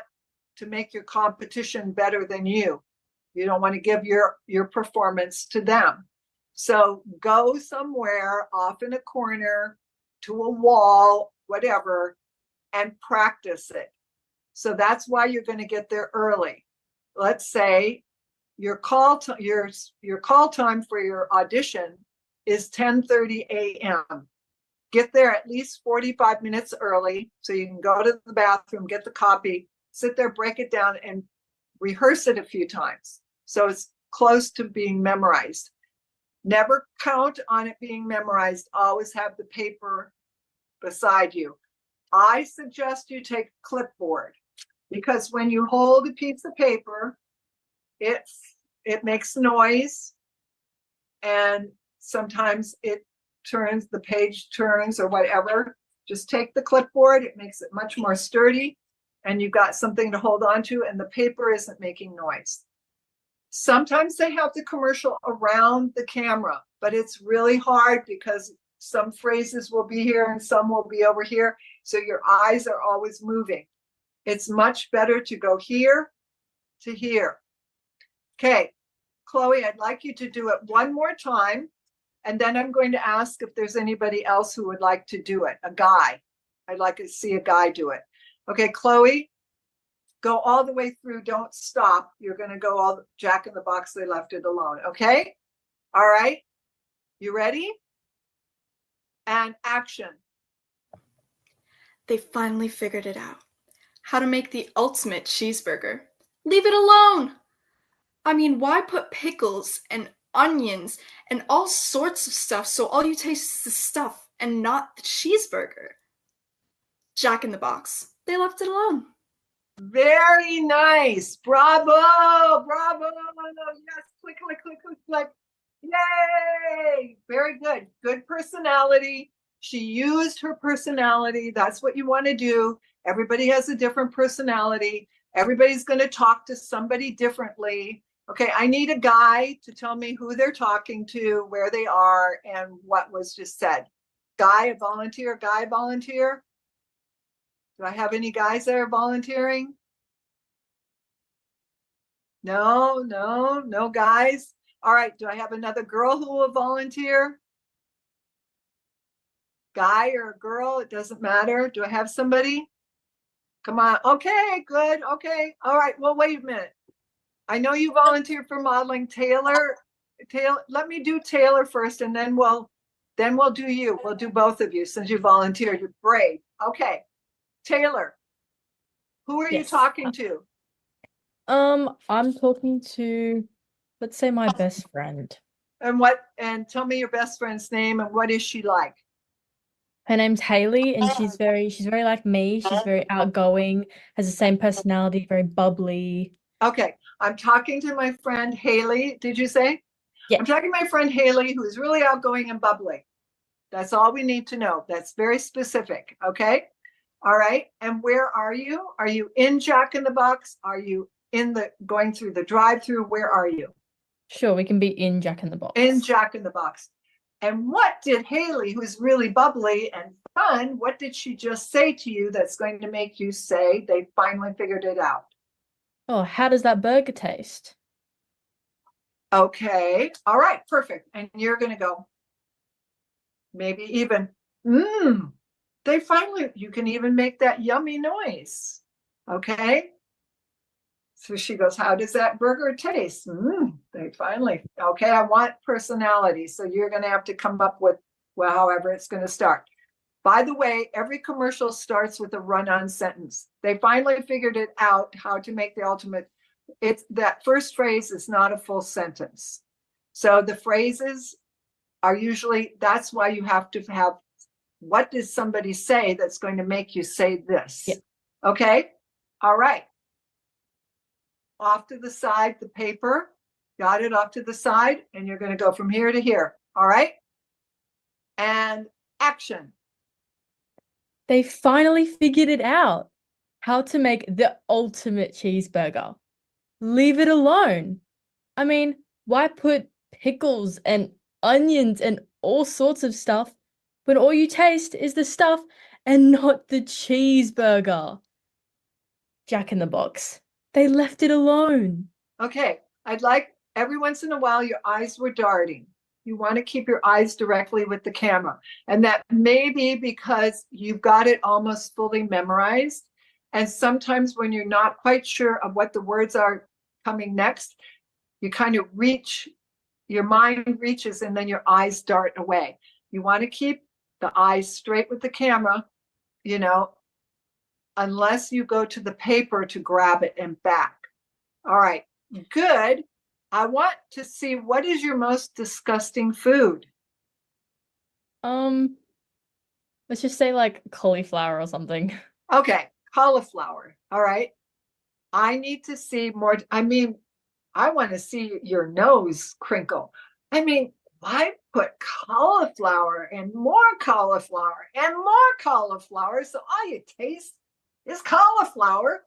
to make your competition better than you. You don't want to give your performance to them. So go somewhere off in a corner, to a wall, whatever, and practice it. So that's why you're going to get there early. Let's say your call time for your audition is 10:30 a.m. Get there at least 45 minutes early so you can go to the bathroom, get the copy, sit there, break it down, and rehearse it a few times. So it's close to being memorized. Never count on it being memorized. Always have the paper beside you. I suggest you take a clipboard, because when you hold a piece of paper, it makes noise, and sometimes the page turns or whatever. Just take the clipboard. It makes it much more sturdy, and you've got something to hold on to, and the paper isn't making noise. Sometimes they have the commercial around the camera, but it's really hard because some phrases will be here and some will be over here. So your eyes are always moving. It's much better to go here to here. Okay, Chloe, I'd like you to do it one more time. And then I'm going to ask if there's anybody else who would like to do it, a guy. I'd like to see a guy do it. Okay, Chloe, go all the way through. Don't stop. You're going to go all Jack in the Box, they left it alone. Okay? All right. You ready? And action. They finally figured it out. How to make the ultimate cheeseburger. Leave it alone! I mean, why put pickles and onions and all sorts of stuff so all you taste is the stuff and not the cheeseburger? Jack in the Box. They left it alone. Very nice. Bravo. Bravo. Yes. Click, click, click, click, click. Yay. Very good. Good personality. She used her personality. That's what you want to do. Everybody has a different personality. Everybody's going to talk to somebody differently. Okay, I need a guy to tell me who they're talking to, where they are, and what was just said. Guy, a volunteer, guy, volunteer. Do I have any guys that are volunteering? No guys. All right, do I have another girl who will volunteer? Guy or a girl, it doesn't matter. Do I have somebody? Come on. Okay, good. Okay. All right. Well, wait a minute. I know you volunteered for modeling. Taylor, let me do Taylor first, and then we'll do you. We'll do both of you since you volunteered. You're brave. Okay. Taylor, who are you Yes. talking to? I'm talking to, let's say, my best friend. And tell me your best friend's name and what is she like? Her name's Haley, and she's very like me. She's very outgoing, has the same personality, very bubbly. Okay, I'm talking to my friend Haley. Did you say? Yeah. I'm talking to my friend Haley, who's really outgoing and bubbly. That's all we need to know. That's very specific. Okay. All right. And where are you? Are you in Jack in the Box? Are you going through the drive-through? Where are you? Sure, we can be in Jack in the Box. In Jack in the Box. And what did Haley, who's really bubbly and fun, what did she just say to you that's going to make you say they finally figured it out? Oh, how does that burger taste? Okay. All right. Perfect. And you're going to go, maybe even, you can even make that yummy noise. Okay. So she goes, how does that burger taste? They finally, okay, I want personality. So you're going to have to come up with, well, however it's going to start. By the way, every commercial starts with a run-on sentence. They finally figured it out how to make the ultimate. That first phrase is not a full sentence. So the phrases are usually, that's why you have to have, what does somebody say that's going to make you say this? Yeah. Okay. All right. Off to the side, the paper, got it off to the side, and you're going to go from here to here. All right. And action. They finally figured it out. How to make the ultimate cheeseburger. Leave it alone. I mean, why put pickles and onions and all sorts of stuff when all you taste is the stuff and not the cheeseburger? Jack in the Box. They left it alone. Okay, I'd like every once in a while your eyes were darting. You want to keep your eyes directly with the camera. And that may be because you've got it almost fully memorized. And sometimes when you're not quite sure of what the words are coming next, you kind of reach, your mind reaches, and then your eyes dart away. You want to keep the eyes straight with the camera, you know, unless you go to the paper to grab it and back. All right, good. I want to see, what is your most disgusting food? Let's just say like cauliflower or something. Okay, cauliflower. All right. I need to see more. I mean, I want to see your nose crinkle. I mean, why put cauliflower and more cauliflower and more cauliflower so all you taste is cauliflower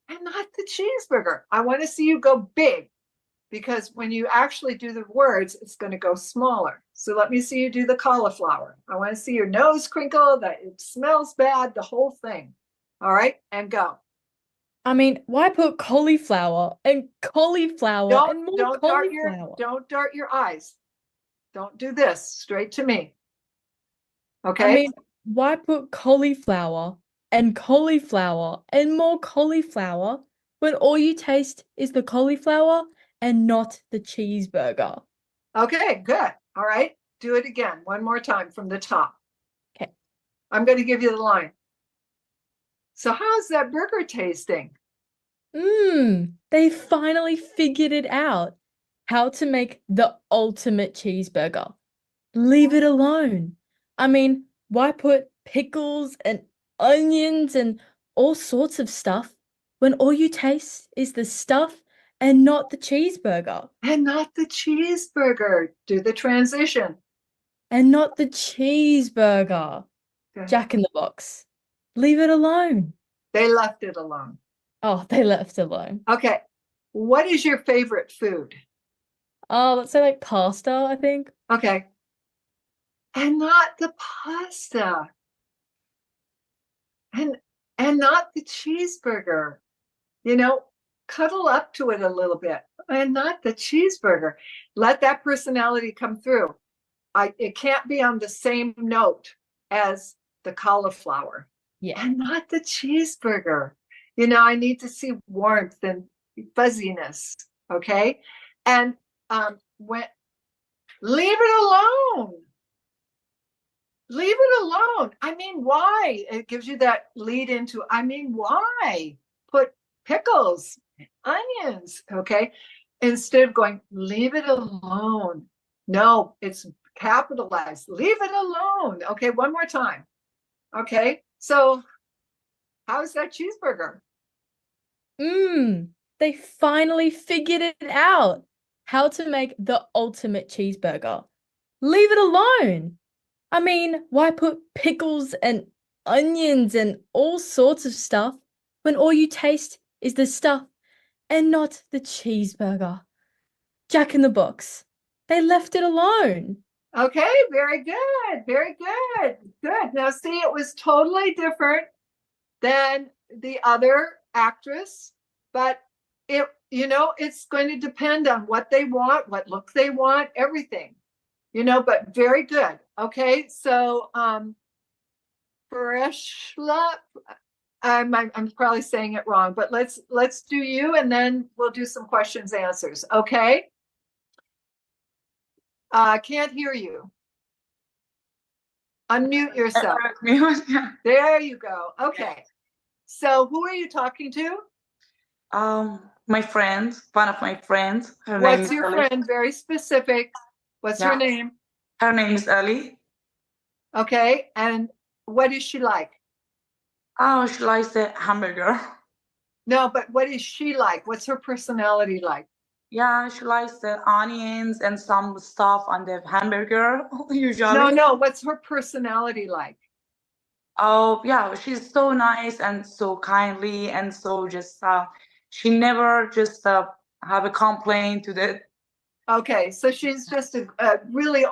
and not the cheeseburger? I want to see you go big, because when you actually do the words, it's going to go smaller. So let me see you do the cauliflower. I want to see your nose crinkle, that it smells bad, the whole thing. All right, and go. I mean, why put cauliflower and cauliflower and more Don't cauliflower? don't dart your eyes. Don't do this. Straight to me. Okay. I mean, why put cauliflower and more cauliflower when all you taste is the cauliflower and not the cheeseburger? Okay, good. All right. Do it again. One more time from the top. Okay. I'm going to give you the line. So how's that burger tasting? They finally figured it out. How to make the ultimate cheeseburger. Leave it alone. I mean, why put pickles and onions and all sorts of stuff when all you taste is the stuff and not the cheeseburger? And not the cheeseburger. Do the transition. And not the cheeseburger. Okay. Jack in the Box. Leave it alone. They left it alone. Oh, they left it alone. Okay. What is your favorite food? Oh, let's say like pasta, I think. Okay. And not the pasta. And not the cheeseburger. You know, cuddle up to it a little bit. And not the cheeseburger. Let that personality come through. It can't be on the same note as the cauliflower. Yeah. And not the cheeseburger. You know, I need to see warmth and fuzziness. Okay. And when leave it alone. Leave it alone. I mean, why? It gives you that lead into, I mean, why? Put pickles, onions, okay? Instead of going, leave it alone. No, it's capitalized. Leave it alone. Okay, one more time. Okay, so how's that cheeseburger? They finally figured it out. How to make the ultimate cheeseburger. Leave it alone. I mean, why put pickles and onions and all sorts of stuff when all you taste is the stuff and not the cheeseburger? Jack in the Box. They left it alone. Okay, very good. Very good. Good. Now, see, it was totally different than the other actress, but it, you know, it's going to depend on what they want, what look they want, everything, you know, but very good. Okay, so Freshla, I'm probably saying it wrong, but let's do you, and then we'll do some questions, answers. Okay. Can't hear you. Unmute yourself. There you go. Okay. So who are you talking to? My friend, one of my friends. Her name What's is your Ali. friend? Very specific. What's her Yeah. name? Her name is Ali. Okay. And what is she like? Oh, she likes the hamburger. No, but what is she like? What's her personality like? Yeah, she likes the onions and some stuff on the hamburger usually. No, what's her personality like? Oh, yeah, she's so nice and so kindly and so just she never just have a complaint to the. Okay, so she's just a really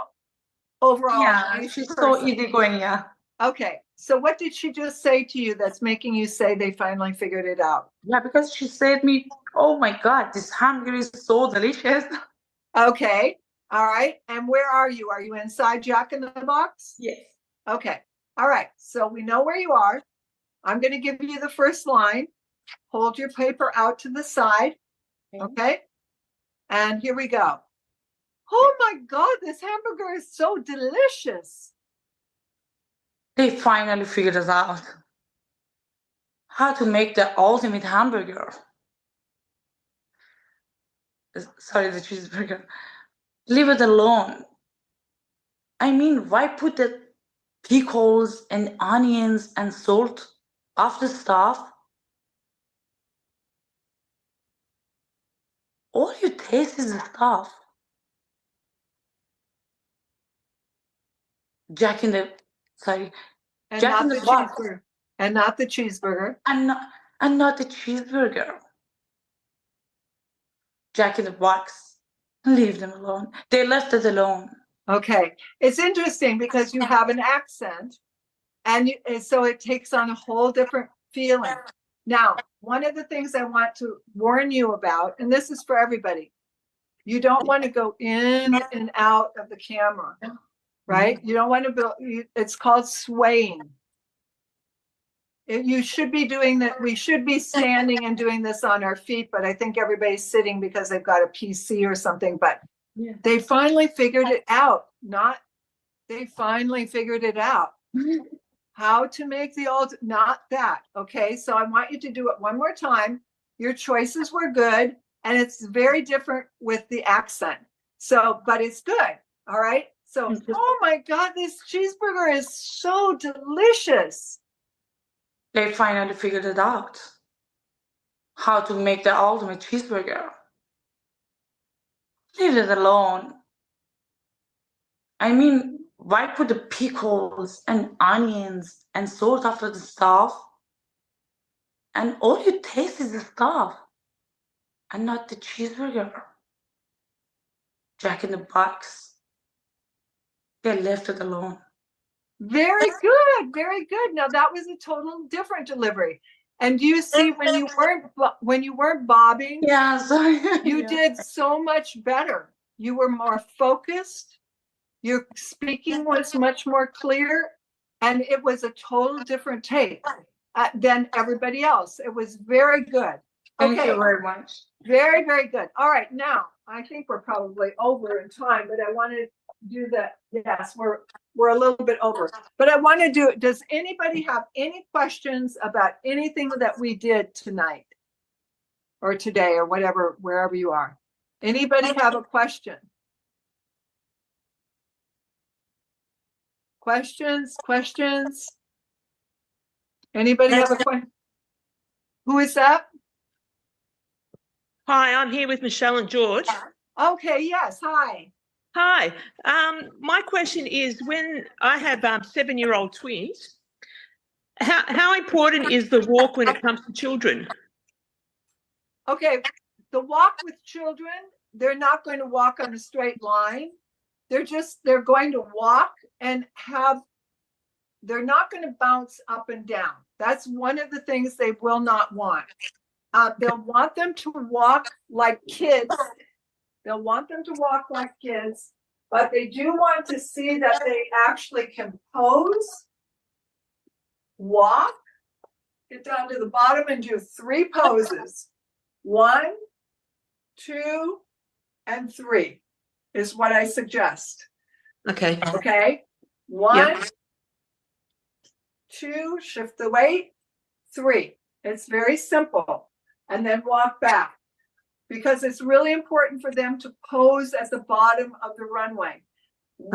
overall. Yeah, nice she's so person. easygoing, yeah. Okay, so what did she just say to you that's making you say they finally figured it out? Yeah, because she said me, oh my God, this hamburger is so delicious. Okay, all right. And where are you? Are you inside Jack in the Box? Yes. Okay, all right. So we know where you are. I'm going to give you the first line. Hold your paper out to the side. Okay. And here we go. Oh my God, this hamburger is so delicious. They finally figured us out how to make the ultimate hamburger. Sorry, the cheeseburger. Leave it alone. I mean, why put the pickles and onions and salt after stuff? All you taste is the stuff. Jack in the, sorry, And Jack not in the the Box. cheeseburger. And not the cheeseburger. And not the cheeseburger. Jack in the Box. Leave them alone. They left it alone. Okay. It's interesting because you have an accent and so it takes on a whole different feeling. Now, one of the things I want to warn you about, and this is for everybody, you don't want to go in and out of the camera, right? You don't want to it's called swaying. You should be doing that. We should be standing and doing this on our feet, but I think everybody's sitting because they've got a PC or something, but they finally figured it out. They finally figured it out. How to make the not that. Okay. So I want you to do it one more time. Your choices were good. And it's very different with the accent. So, but it's good. All right. So, oh my God, this cheeseburger is so delicious. They finally figured it out. How to make the ultimate cheeseburger. Leave it alone. I mean, why put the pickles and onions and salt after the stuff? And all you taste is the stuff and not the cheeseburger. Jack in the Box. They left it alone. Very good. Very good. Now that was a total different delivery. And do you see when you weren't bobbing? Yeah, sorry. You did so much better. You were more focused. Your speaking was much more clear, and it was a total different take than everybody else. It was very good. Thank you very much. Very, very good. All right, now I think we're probably over in time, but I want to do that. Yes, we're a little bit over, but I want to do it. Does anybody have any questions about anything that we did tonight or today or whatever, wherever you are? Anybody have a question? Questions? Anybody have a question? Who is that? Hi, I'm here with Michelle and George. Okay, yes, hi. Hi. My question is, when I have 7-year-old twins, how important is the walk when it comes to children? Okay, the walk with children, they're not going to walk on a straight line. They're going to walk and they're not going to bounce up and down. That's one of the things they will not want. They'll want them to walk like kids. They'll want them to walk like kids, but they do want to see that they actually can pose, walk, get down to the bottom and do 3 poses. 1, 2, and 3 is what I suggest. Okay. Okay. 1, 2, shift the weight, 3. It's very simple. And then walk back, because it's really important for them to pose at the bottom of the runway.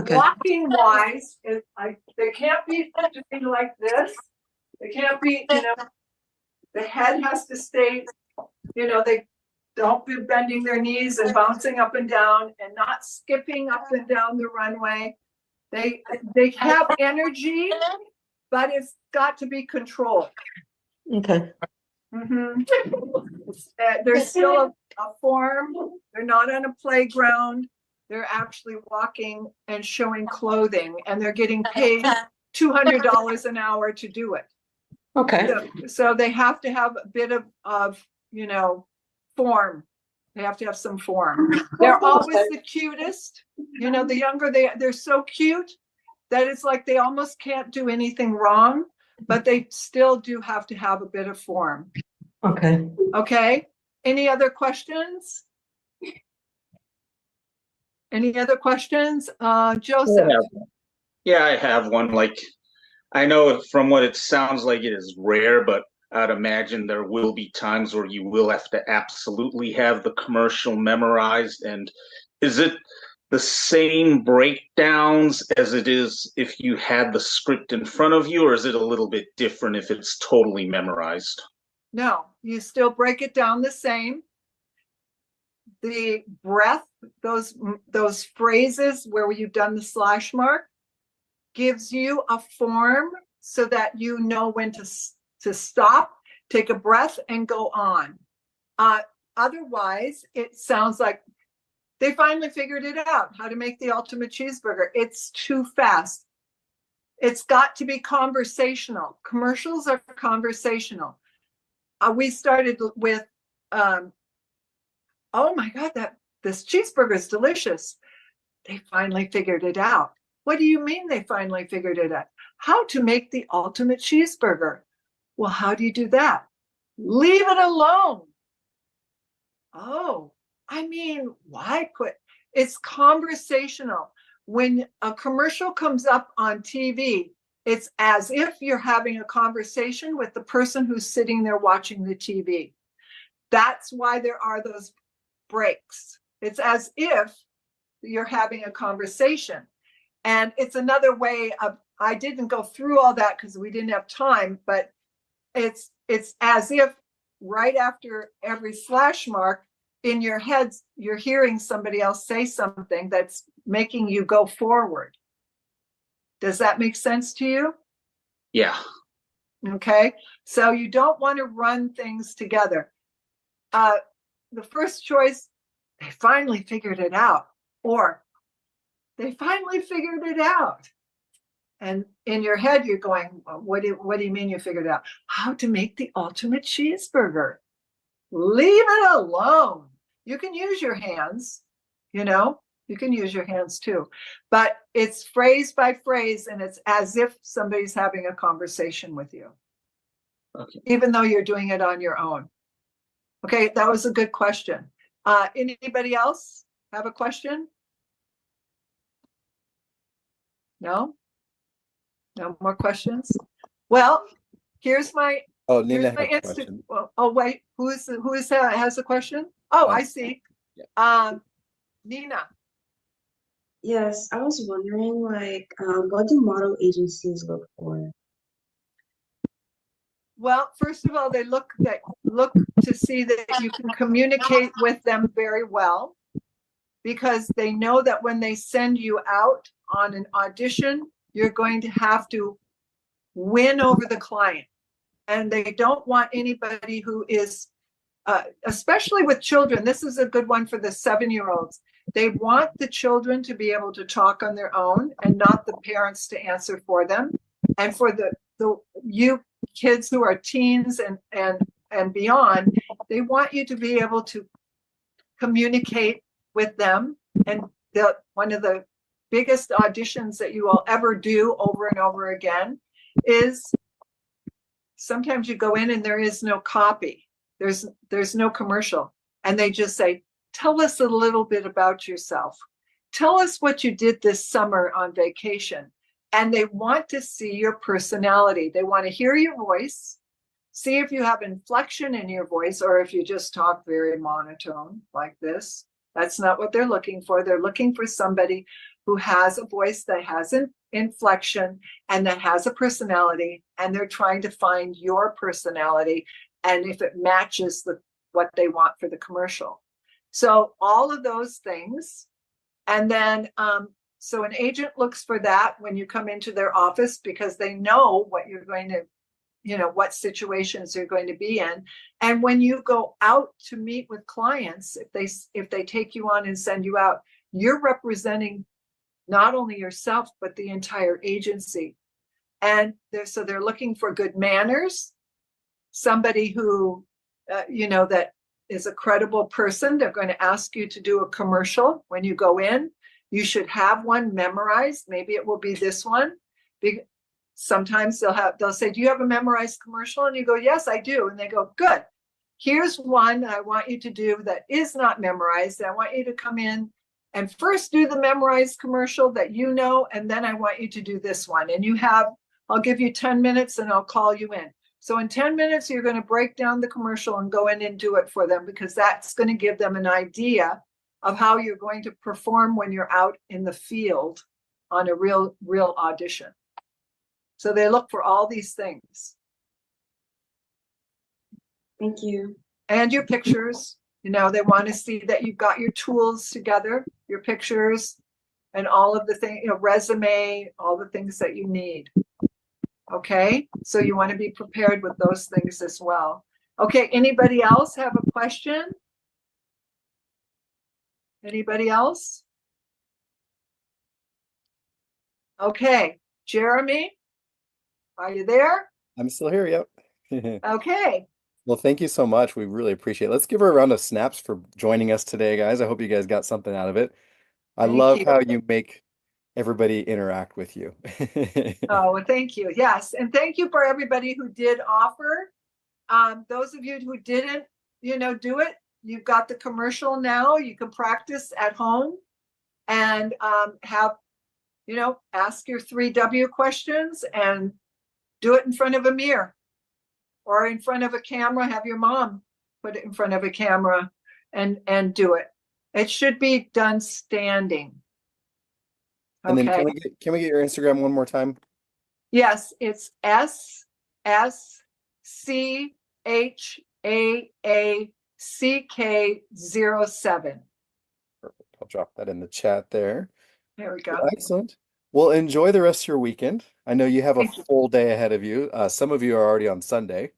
Okay. Walking wise, they can't be doing like this. They can't be, the head has to stay, they don't be bending their knees and bouncing up and down and not skipping up and down the runway. They have energy, but it's got to be controlled. Okay. Mm-hmm. They're still a form. They're not on a playground. they're actually walking and showing clothing, and they're getting paid $200 an hour to do it. Okay. So they have to have a bit of form. They have to have some form. They're always the cutest. The younger they're so cute that it's like they almost can't do anything wrong, but they still do have to have a bit of form. Okay. Okay. Any other questions? Any other questions? Joseph. Yeah, I have one. Like, I know from what it sounds like it is rare, but I'd imagine there will be times where you will have to absolutely have the commercial memorized. And is it the same breakdowns as it is if you had the script in front of you, or is it a little bit different if it's totally memorized? No, you still break it down the same. The breath, those phrases where you've done the slash mark, gives you a form so that you know when to stop, take a breath, and go on. Otherwise, it sounds like they finally figured it out, how to make the ultimate cheeseburger. It's too fast. It's got to be conversational. Commercials are conversational. We started with, oh my God, this cheeseburger is delicious. They finally figured it out. What do you mean they finally figured it out? How to make the ultimate cheeseburger. Well, how do you do that? Leave it alone. Oh, I mean, why it's conversational. When a commercial comes up on TV, it's as if you're having a conversation with the person who's sitting there watching the TV. That's why there are those breaks. It's as if you're having a conversation. And it's another way of, I didn't go through all that because we didn't have time, but it's as if right after every slash mark in your head, you're hearing somebody else say something that's making you go forward. Does that make sense to you? Yeah. Okay. So you don't want to run things together. The first choice, they finally figured it out, or they finally figured it out. And in your head, you're going, well, what do you mean you figured it out? How to make the ultimate cheeseburger. Leave it alone. You can use your hands, you can use your hands too, but it's phrase by phrase, and it's as if somebody's having a conversation with you. Okay. Even though you're doing it on your own. Okay, that was a good question. Anybody else have a question? No? No more questions? Well, here's my Oh, Nina here's my has a instant. question. Oh wait, who has a question? Oh, I see. Yeah. Nina. Yes, I was wondering, what do model agencies look for? Well, first of all, they look to see that you can communicate with them very well, because they know that when they send you out on an audition, you're going to have to win over the client. And they don't want anybody who is, especially with children, this is a good one for the 7-year-olds. They want the children to be able to talk on their own and not the parents to answer for them. And for the you kids who are teens and beyond, they want you to be able to communicate with them. And one of the biggest auditions that you will ever do over and over again is sometimes you go in and there is no copy. There's no commercial. And they just say, tell us a little bit about yourself. Tell us what you did this summer on vacation. And they want to see your personality. They want to hear your voice, see if you have inflection in your voice, or if you just talk very monotone like this. That's not what they're looking for. They're looking for somebody who has a voice that has an inflection and that has a personality, and they're trying to find your personality and if it matches what they want for the commercial. So all of those things. And then, so an agent looks for that when you come into their office, because they know what you're going to, what situations you're going to be in. And when you go out to meet with clients, if they take you on and send you out, you're representing not only yourself, but the entire agency. And so they're looking for good manners, somebody who, that is a credible person. They're going to ask you to do a commercial when you go in. You should have one memorized. Maybe it will be this one. Sometimes they'll say, do you have a memorized commercial? And you go, yes, I do. And they go, good. Here's one that I want you to do that is not memorized. I want you to come in and first do the memorized commercial that you know, and then I want you to do this one. And I'll give you 10 minutes and I'll call you in. So in 10 minutes, you're going to break down the commercial and go in and do it for them, because that's going to give them an idea of how you're going to perform when you're out in the field on a real audition. So they look for all these things. Thank you. And your pictures, they want to see that you've got your tools together, your pictures, and all of the things, resume, all the things that you need. Okay, so you want to be prepared with those things as well. Okay, anybody else have a question? Anybody else? Okay, Jeremy, are you there? I'm still here. Yep. Okay. Well, thank you so much. We really appreciate it. Let's give her a round of snaps for joining us today, guys. I hope you guys got something out of it. I Thank love you. how you make everybody interact with you. Oh, well, thank you. Yes. And thank you for everybody who did offer. Those of you who didn't, do it, you've got the commercial now. You can practice at home and have, ask your 3W questions and do it in front of a mirror or in front of a camera. Have your mom put it in front of a camera and do it. It should be done standing. And then Okay. can we get your Instagram one more time? Yes, it's SSCHAACK07. Perfect. I'll drop that in the chat there. There we go. Well, excellent. Well, enjoy the rest of your weekend. I know you have a Thank you. full day ahead of you. Some of you are already on Sunday.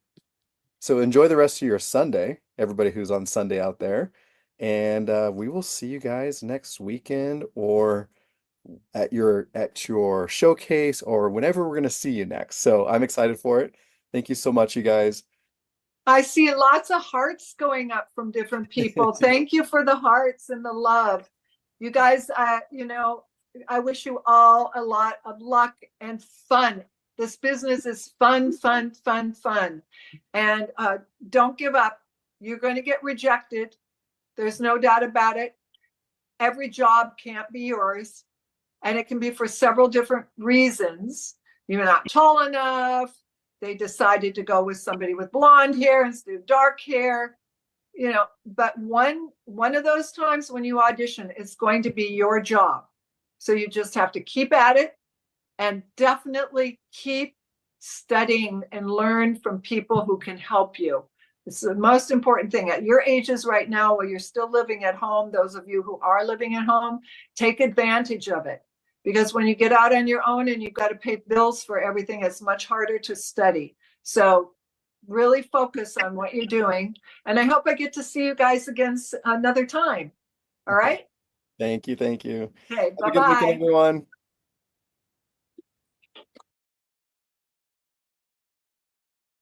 So enjoy the rest of your Sunday, everybody who's on Sunday out there. And we will see you guys next weekend or at your showcase or whenever we're going to see you next. So I'm excited for it. Thank you so much, you guys. I see lots of hearts going up from different people. Thank you for the hearts and the love. You guys, I wish you all a lot of luck and fun. This business is fun, fun, fun, fun. And don't give up. You're going to get rejected. There's no doubt about it. Every job can't be yours. And it can be for several different reasons. You're not tall enough. They decided to go with somebody with blonde hair instead of dark hair. But one of those times when you audition, it's going to be your job. So you just have to keep at it and definitely keep studying and learn from people who can help you. It's the most important thing at your ages right now, where you're still living at home. Those of you who are living at home, take advantage of it. Because when you get out on your own and you've got to pay bills for everything, it's much harder to study. So really focus on what you're doing. And I hope I get to see you guys again another time. All right? Thank you. Okay, Have a good weekend, bye-bye. everyone.